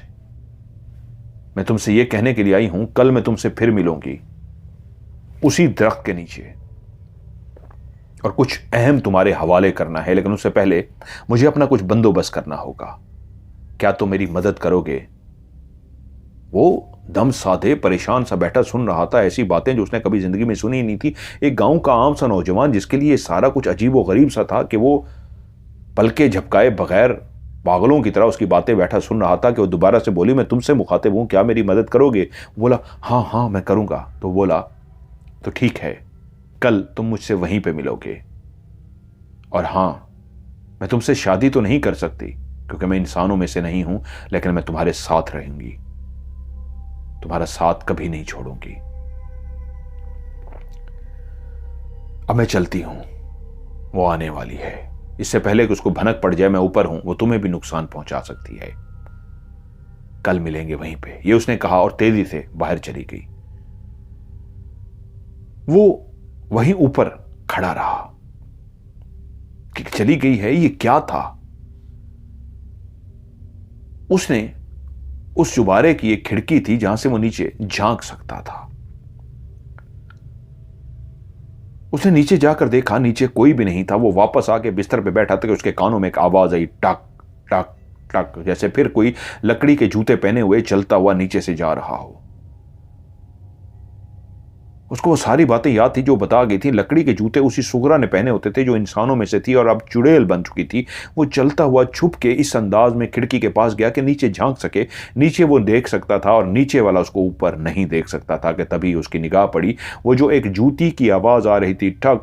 मैं तुमसे ये कहने के लिए आई हूं, कल मैं तुमसे फिर मिलूंगी उसी दरख्त के नीचे, और कुछ अहम तुम्हारे हवाले करना है। लेकिन उससे पहले मुझे अपना कुछ बंदोबस्त करना होगा। क्या तुम मेरी मदद करोगे? वो दम साधे परेशान सा बैठा सुन रहा था ऐसी बातें जो उसने कभी जिंदगी में सुनी ही नहीं थी। एक गांव का आम सा नौजवान जिसके लिए सारा कुछ अजीब व गरीब सा था, कि वो पलके झपकाए बगैर पागलों की तरह उसकी बातें बैठा सुन रहा था, कि वो दोबारा से बोली मैं तुमसे मुखातिब हूं, क्या मेरी मदद करोगे? बोला हाँ हाँ मैं करूंगा। तो बोला तो ठीक है, कल तुम मुझसे वहीं पे मिलोगे। और हां, मैं तुमसे शादी तो नहीं कर सकती क्योंकि मैं इंसानों में से नहीं हूं, लेकिन मैं तुम्हारे साथ रहूंगी, तुम्हारा साथ कभी नहीं छोड़ूंगी। अब मैं चलती हूं, वो आने वाली है। इससे पहले कि उसको भनक पड़ जाए मैं ऊपर हूं, वो तुम्हें भी नुकसान पहुंचा सकती है। कल मिलेंगे वहीं पे, ये उसने कहा और तेजी से बाहर चली गई। वो वहीं ऊपर खड़ा रहा कि चली गई है, ये क्या था? उसने उस चुबारे की एक खिड़की थी जहां से वो नीचे झांक सकता था। उसने नीचे जाकर देखा, नीचे कोई भी नहीं था। वो वापस आके बिस्तर पे बैठा था कि उसके कानों में एक आवाज आई, टक टक टक, जैसे फिर कोई लकड़ी के जूते पहने हुए चलता हुआ नीचे से जा रहा हो। उसको वो सारी बातें याद थी जो बता गई थी। लकड़ी के जूते उसी सुगरा ने पहने होते थे जो इंसानों में से थी और अब चुड़ैल बन चुकी थी। वो चलता हुआ छुप के इस अंदाज में खिड़की के पास गया कि नीचे झांक सके, नीचे वो देख सकता था और नीचे वाला उसको ऊपर नहीं देख सकता था। कि तभी उसकी निगाह पड़ी, वो जो एक जूती की आवाज आ रही थी, ठक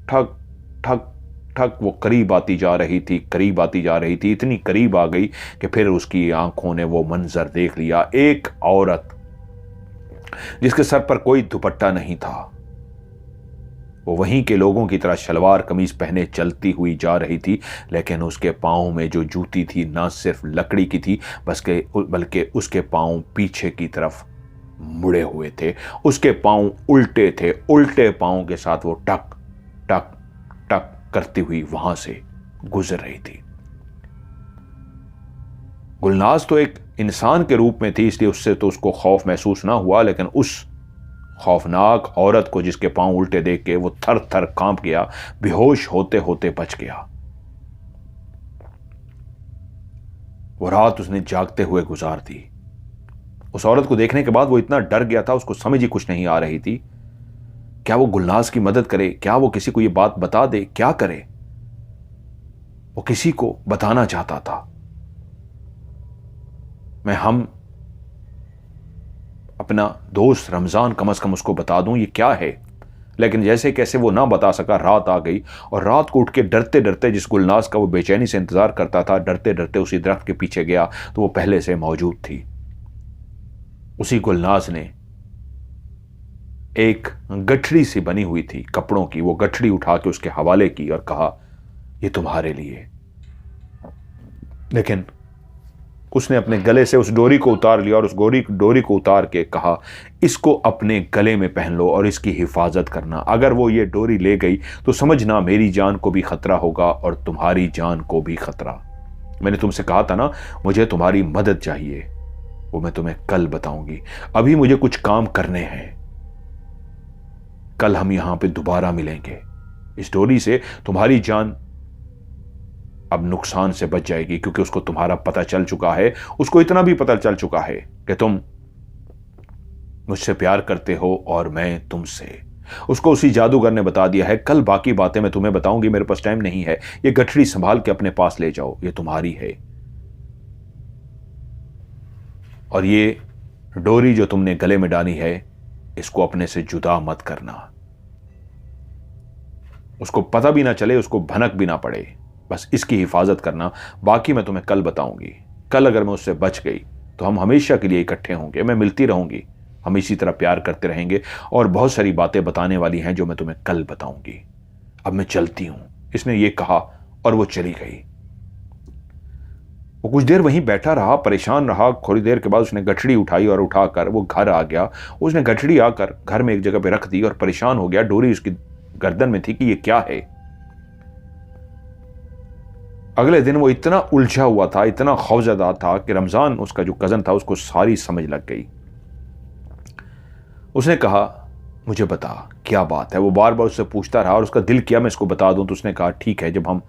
ठक ठक ठक, वो करीब आती जा रही थी, करीब आती जा रही थी, इतनी करीब आ गई कि फिर उसकी आंखों ने वो मंजर देख लिया। एक औरत जिसके सर पर कोई दुपट्टा नहीं था, वो वहीं के लोगों की तरह शलवार कमीज पहने चलती हुई जा रही थी, लेकिन उसके पांव में जो जूती थी ना सिर्फ लकड़ी की थी बल्कि उसके पांव पीछे की तरफ मुड़े हुए थे, उसके पांव उल्टे थे। उल्टे पांव के साथ वो टक टक टक करती हुई वहां से गुजर रही थी। गुलनाज तो एक इंसान के रूप में थी, इसलिए उससे तो उसको खौफ महसूस ना हुआ, लेकिन उस खौफनाक औरत को जिसके पांव उल्टे देख के वो थर थर कांप गया, बेहोश होते होते बच गया। वो रात उसने जागते हुए गुजार दी। उस औरत को देखने के बाद वो इतना डर गया था, उसको समझ ही कुछ नहीं आ रही थी। क्या वो गुलनाज की मदद करे, क्या वो किसी को ये बात बता दे, क्या करे? वो किसी को बताना चाहता था। हम अपना दोस्त रमजान कम से कम उसको बता दूं ये क्या है, लेकिन जैसे कैसे वो ना बता सका। रात आ गई और रात को उठ के डरते डरते, जिस गुलनाज का वो बेचैनी से इंतजार करता था, डरते डरते उसी दरख्त के पीछे गया तो वो पहले से मौजूद थी। उसी गुलनाज ने एक गठड़ी सी बनी हुई थी कपड़ों की, वो गठड़ी उठा के उसके हवाले की और कहा ये तुम्हारे लिए। लेकिन उसने अपने गले से उस डोरी को उतार लिया और उस डोरी को उतार के कहा इसको अपने गले में पहन लो और इसकी हिफाजत करना। अगर वो ये डोरी ले गई तो समझना मेरी जान को भी खतरा होगा और तुम्हारी जान को भी खतरा। मैंने तुमसे कहा था ना मुझे तुम्हारी मदद चाहिए, वो मैं तुम्हें कल बताऊंगी। अभी मुझे कुछ काम करने हैं, कल हम यहां पे दोबारा मिलेंगे। इस डोरी से तुम्हारी जान अब नुकसान से बच जाएगी, क्योंकि उसको तुम्हारा पता चल चुका है। उसको इतना भी पता चल चुका है कि तुम मुझसे प्यार करते हो और मैं तुमसे। उसको उसी जादूगर ने बता दिया है। कल बाकी बातें मैं तुम्हें बताऊंगी, मेरे पास टाइम नहीं है। ये गठड़ी संभाल के अपने पास ले जाओ, ये तुम्हारी है। और ये डोरी जो तुमने गले में डाली है इसको अपने से जुदा मत करना, उसको पता भी ना चले, उसको भनक भी ना पड़े, बस इसकी हिफाजत करना। बाकी मैं तुम्हें कल बताऊंगी। कल अगर मैं उससे बच गई तो हम हमेशा के लिए इकट्ठे होंगे, मैं मिलती रहूंगी, हम इसी तरह प्यार करते रहेंगे और बहुत सारी बातें बताने वाली हैं जो मैं तुम्हें कल बताऊंगी। अब मैं चलती हूं। इसने ये कहा और वो चली गई। वो कुछ देर वहीं बैठा रहा, परेशान रहा। थोड़ी देर के बाद उसने गठड़ी उठाई और उठाकर वो घर आ गया। उसने गठड़ी आकर घर में एक जगह पे रख दी और परेशान हो गया। डोरी उसकी गर्दन में थी कि ये क्या है। अगले दिन वो इतना उलझा हुआ था, इतना खौफजदा था कि रमजान उसका जो कजन था उसको सारी समझ लग गई। उसने कहा मुझे बता क्या बात है। वो बार बार उससे पूछता रहा और उसका दिल किया मैं इसको बता दूं। तो उसने कहा ठीक है, जब हम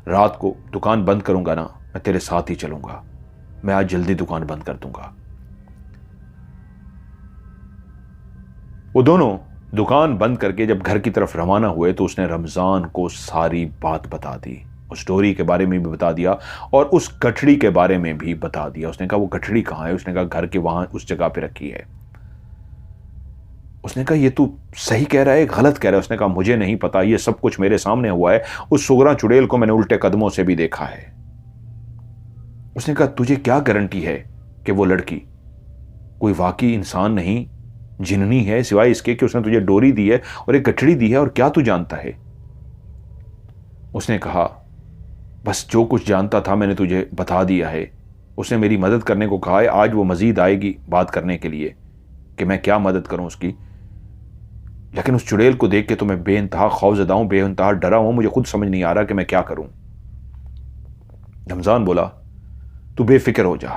रात को दुकान बंद करूंगा ना मैं तेरे साथ ही चलूंगा, मैं आज जल्दी दुकान बंद कर दूंगा। वो दोनों दुकान बंद करके जब घर की तरफ रवाना हुए तो उसने रमजान को सारी बात बता दी। उस स्टोरी के बारे में भी बता दिया और उस गठड़ी के बारे में भी बता दिया। उसने कहा वो गठड़ी कहां है? उसने कहा घर के वहां उस जगह पे रखी है। उसने कहा ये तू सही कह रहा है गलत कह रहा है? उसने कहा मुझे नहीं पता, ये सब कुछ मेरे सामने हुआ है। उस सुगरा चुड़ैल को मैंने उल्टे कदमों से भी देखा है। उसने कहा तुझे क्या गारंटी है कि वो लड़की कोई वाकई इंसान नहीं, जिन्नी है, सिवाय इसके कि उसने तुझे डोरी दी है और एक गठड़ी दी है? और क्या तू जानता है? उसने कहा बस जो कुछ जानता था मैंने तुझे बता दिया है। उसने मेरी मदद करने को कहा है। आज वो मजीद आएगी बात करने के लिए कि मैं क्या मदद करूं उसकी। लेकिन उस चुड़ैल को देख के तो मैं बेइंतहा खौफजदा हूं, बेइंतहा डरा हूं। मुझे खुद समझ नहीं आ रहा कि मैं क्या करूं। रमजान बोला तू बेफिक्र हो जा,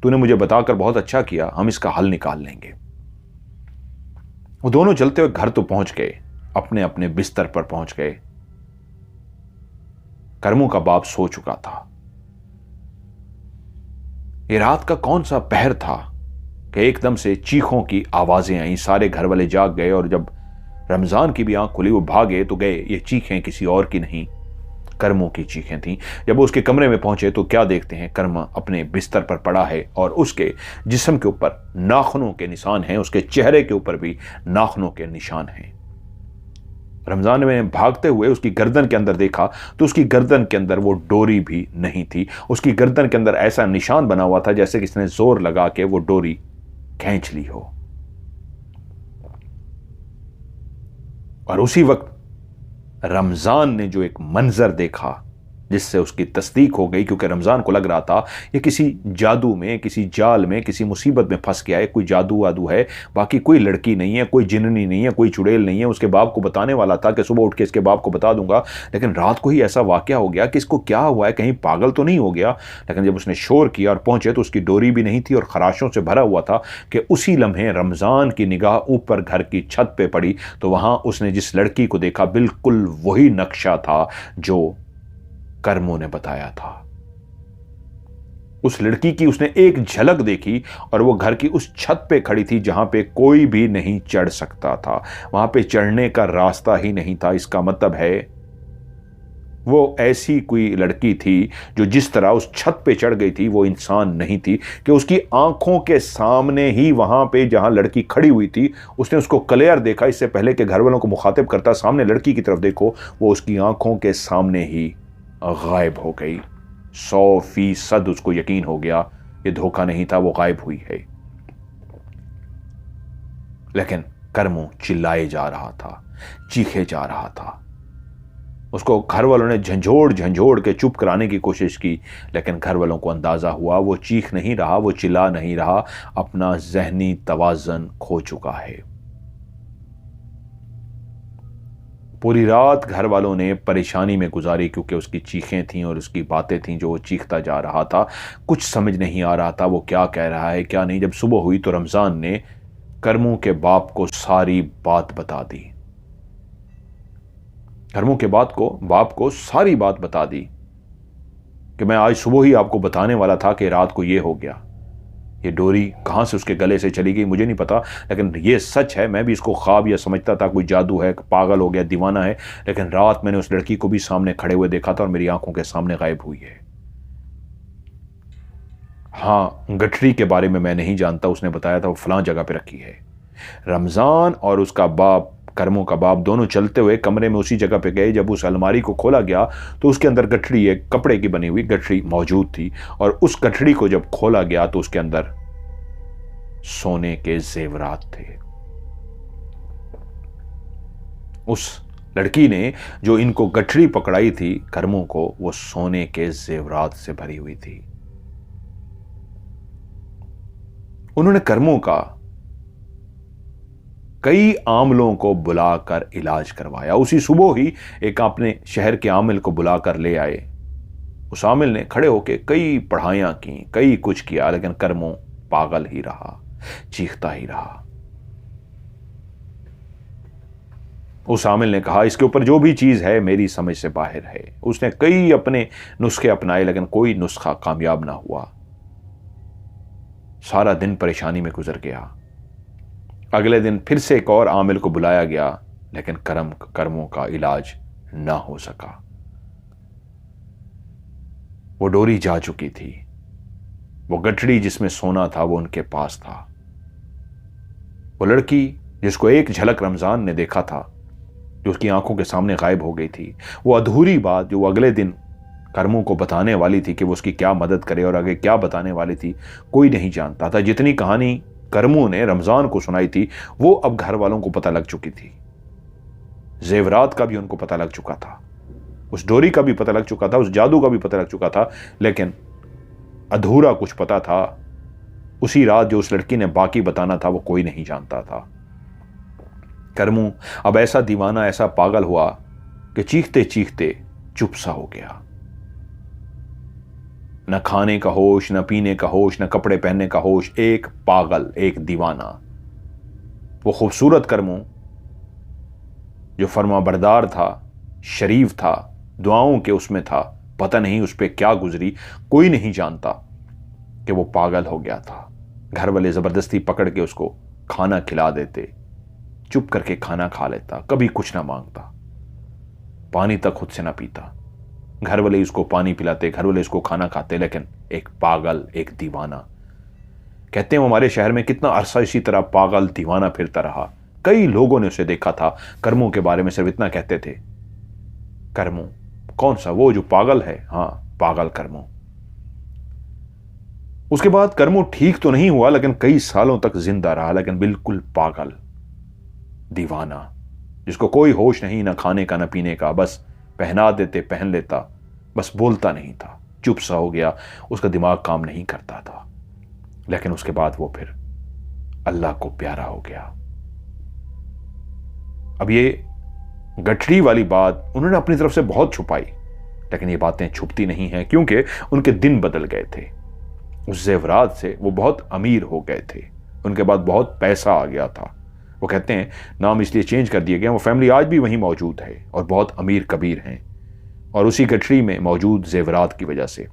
तूने मुझे बताकर बहुत अच्छा किया, हम इसका हल निकाल लेंगे। वो दोनों चलते हुए घर तो पहुंच गए, अपने अपने बिस्तर पर पहुंच गए। करमू का बाप सो चुका था। ये रात का कौन सा पहर था कि एकदम से चीखों की आवाजें आई। सारे घर वाले जाग गए और जब रमजान की भी आंख खुली वो भागे तो गए। ये चीखें किसी और की नहीं, कर्मों की चीखें थीं। जब वो उसके कमरे में पहुंचे तो क्या देखते हैं, कर्म अपने बिस्तर पर पड़ा है और उसके जिस्म के ऊपर नाखूनों के निशान हैं, उसके चेहरे के ऊपर भी नाखूनों के निशान हैं। रमजान ने भागते हुए उसकी गर्दन के अंदर देखा तो उसकी गर्दन के अंदर वो डोरी भी नहीं थी। उसकी गर्दन के अंदर ऐसा निशान बना हुआ था जैसे किसने जोर लगा के वो डोरी खींच ली हो। और उसी वक्त रमजान ने जो एक मंजर देखा जिससे उसकी तस्दीक हो गई, क्योंकि रमज़ान को लग रहा था ये किसी जादू में, किसी जाल में, किसी मुसीबत में फंस गया है, कोई जादू वादू है, बाकी कोई लड़की नहीं है, कोई जिन्नी नहीं है, कोई चुड़ैल नहीं है। उसके बाप को बताने वाला था कि सुबह उठ के इसके बाप को बता दूंगा, लेकिन रात को ही ऐसा वाक़या हो गया कि इसको क्या हुआ है, कहीं पागल तो नहीं हो गया। लेकिन जब उसने शोर किया और पहुंचे तो उसकी डोरी भी नहीं थी और खराशों से भरा हुआ था कि उसी लम्हे रमज़ान की निगाह ऊपर घर की छत पे पड़ी तो वहां उसने जिस लड़की को देखा बिल्कुल वही नक्शा था जो कर्मों ने बताया था। उस लड़की की उसने एक झलक देखी और वो घर की उस छत पे खड़ी थी जहां पे कोई भी नहीं चढ़ सकता था, वहां पे चढ़ने का रास्ता ही नहीं था। इसका मतलब है वो ऐसी कोई लड़की थी जो जिस तरह उस छत पे चढ़ गई थी वो इंसान नहीं थी, कि उसकी आंखों के सामने ही वहां पे जहां लड़की खड़ी हुई थी उसने उसको क्लियर देखा। इससे पहले कि घर वालों को मुखातिब करता सामने लड़की की तरफ देखो, वो उसकी आंखों के सामने ही गायब हो गई। 100% उसको यकीन हो गया ये धोखा नहीं था, वो गायब हुई है। लेकिन कर्मों चिल्लाए जा रहा था, चीखे जा रहा था। उसको घर वालों ने झंझोड़ झंझोड़ के चुप कराने की कोशिश की, लेकिन घर वालों को अंदाजा हुआ वो चीख नहीं रहा, वो चिल्ला नहीं रहा, अपना ज़हनी तवाज़न खो चुका है। पूरी रात घर वालों ने परेशानी में गुजारी, क्योंकि उसकी चीखें थीं और उसकी बातें थीं जो वो चीखता जा रहा था। कुछ समझ नहीं आ रहा था वो क्या कह रहा है क्या नहीं। जब सुबह हुई तो रमज़ान ने कर्मों के बाप को सारी बात बता दी। कर्मों के बाप को सारी बात बता दी कि मैं आज सुबह ही आपको बताने वाला था कि रात को ये हो गया। ये डोरी कहां से उसके गले से चली गई मुझे नहीं पता, लेकिन ये सच है। मैं भी इसको ख्वाब या समझता था कोई जादू है, पागल हो गया, दीवाना है, लेकिन रात मैंने उस लड़की को भी सामने खड़े हुए देखा था और मेरी आंखों के सामने गायब हुई है। हां, गठरी के बारे में मैं नहीं जानता, उसने बताया था वो फलां जगह पे रखी है। रमजान और उसका बाप, कर्मों का बाप, दोनों चलते हुए कमरे में उसी जगह पे गए। जब उस अलमारी को खोला गया तो उसके अंदर गठरी, एक कपड़े की बनी हुई गठरी मौजूद थी, और उस गठरी को जब खोला गया तो उसके अंदर सोने के जेवरात थे। उस लड़की ने जो इनको गठरी पकड़ाई थी कर्मों को, वो सोने के जेवरात से भरी हुई थी। उन्होंने कर्मों का कई आमलों को बुलाकर इलाज करवाया। उसी सुबह ही एक अपने शहर के आमिल को बुलाकर ले आए। उस आमिल ने खड़े होकर कई पढ़ाइयां की, कई कुछ किया, लेकिन कर्मों पागल ही रहा, चीखता ही रहा। उस आमिल ने कहा इसके ऊपर जो भी चीज है मेरी समझ से बाहर है। उसने कई अपने नुस्खे अपनाए, लेकिन कोई नुस्खा कामयाब ना हुआ। सारा दिन परेशानी में गुजर गया। अगले दिन फिर से एक और आमिल को बुलाया गया, लेकिन कर्मों का इलाज ना हो सका। वो डोरी जा चुकी थी, वो गठड़ी जिसमें सोना था वो उनके पास था। वो लड़की जिसको एक झलक रमजान ने देखा था, जो उसकी आंखों के सामने गायब हो गई थी, वो अधूरी बात जो वो अगले दिन कर्मों को बताने वाली थी कि वो उसकी क्या मदद करे और आगे क्या बताने वाली थी, कोई नहीं जानता था। जितनी कहानी कर्मों ने रमजान को सुनाई थी वो अब घर वालों को पता लग चुकी थी। जेवरात का भी उनको पता लग चुका था, उस डोरी का भी पता लग चुका था, उस जादू का भी पता लग चुका था, लेकिन अधूरा कुछ पता था। उसी रात जो उस लड़की ने बाकी बताना था वो कोई नहीं जानता था। कर्मू अब ऐसा दीवाना, ऐसा पागल हुआ कि चीखते चीखते चुप सा हो गया। न खाने का होश, न पीने का होश, न कपड़े पहनने का होश। एक पागल, एक दीवाना। वो खूबसूरत कर्मू जो फरमाबरदार था, शरीफ था, दुआओं के उसमें था, पता नहीं उस पर क्या गुजरी, कोई नहीं जानता कि वो पागल हो गया था। घर वाले जबरदस्ती पकड़ के उसको खाना खिला देते, चुप करके खाना खा लेता, कभी कुछ ना मांगता, पानी तक खुद से ना पीता। घर वाले इसको पानी पिलाते, घर वाले इसको खाना खाते, लेकिन एक पागल, एक दीवाना। कहते हैं हमारे शहर में कितना अरसा इसी तरह पागल दीवाना फिरता रहा। कई लोगों ने उसे देखा था। कर्मों के बारे में सिर्फ इतना कहते थे, कर्मों कौन सा, वो जो पागल है, हां पागल कर्मों। उसके बाद कर्मों ठीक तो नहीं हुआ, लेकिन कई सालों तक जिंदा रहा, लेकिन बिल्कुल पागल दीवाना, जिसको कोई होश नहीं, ना खाने का ना पीने का, बस पहना देते पहन लेता, बस बोलता नहीं था, चुप सा हो गया, उसका दिमाग काम नहीं करता था। लेकिन उसके बाद वो फिर अल्लाह को प्यारा हो गया। अब ये गठरी वाली बात उन्होंने अपनी तरफ से बहुत छुपाई, लेकिन ये बातें छुपती नहीं हैं, क्योंकि उनके दिन बदल गए थे। उस जेवरात से वो बहुत अमीर हो गए थे, उनके बाद बहुत पैसा आ गया था। वो कहते हैं नाम इसलिए चेंज कर दिए गए, वो फैमिली आज भी वहीं मौजूद है और बहुत अमीर कबीर हैं, और उसी गठरी में मौजूद जेवरात की वजह से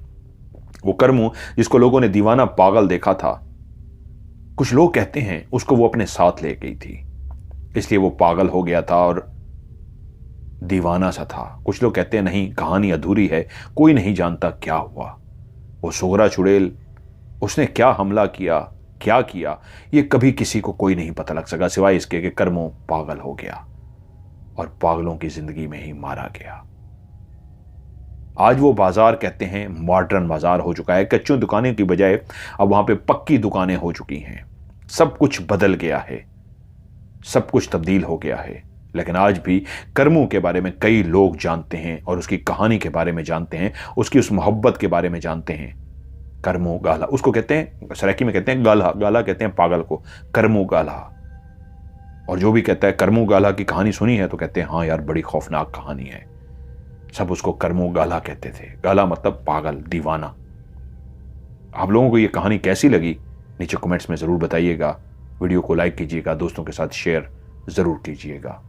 वो करमू, जिसको लोगों ने दीवाना पागल देखा था, कुछ लोग कहते हैं उसको वो अपने साथ ले गई थी, इसलिए वो पागल हो गया था और दीवाना सा था। कुछ लोग कहते हैं नहीं, कहानी अधूरी है, कोई नहीं जानता क्या हुआ। वो सोगरा चुड़ैल, उसने क्या हमला किया, क्या किया, ये कभी किसी को कोई नहीं पता लग सका, सिवाय इसके कि करमो पागल हो गया और पागलों की जिंदगी में ही मारा गया। आज वो बाजार कहते हैं मॉडर्न बाजार हो चुका है, कच्चों दुकानें की बजाय अब वहां पे पक्की दुकानें हो चुकी हैं। सब कुछ बदल गया है, सब कुछ तब्दील हो गया है। लेकिन आज भी करमू के बारे में कई लोग जानते हैं और उसकी कहानी के बारे में जानते हैं, उसकी उस मोहब्बत के बारे में जानते हैं। करमू गाला उसको कहते हैं, सराइकी में कहते हैं गाला, गाला कहते हैं पागल को, करमू गाला। और जो भी कहता है करमू गाला की कहानी सुनी है तो कहते हैं हाँ यार बड़ी खौफनाक कहानी है। सब उसको करमू गाला कहते थे, गाला मतलब पागल, दीवाना। आप लोगों को यह कहानी कैसी लगी नीचे कमेंट्स में जरूर बताइएगा। वीडियो को लाइक कीजिएगा, दोस्तों के साथ शेयर जरूर कीजिएगा।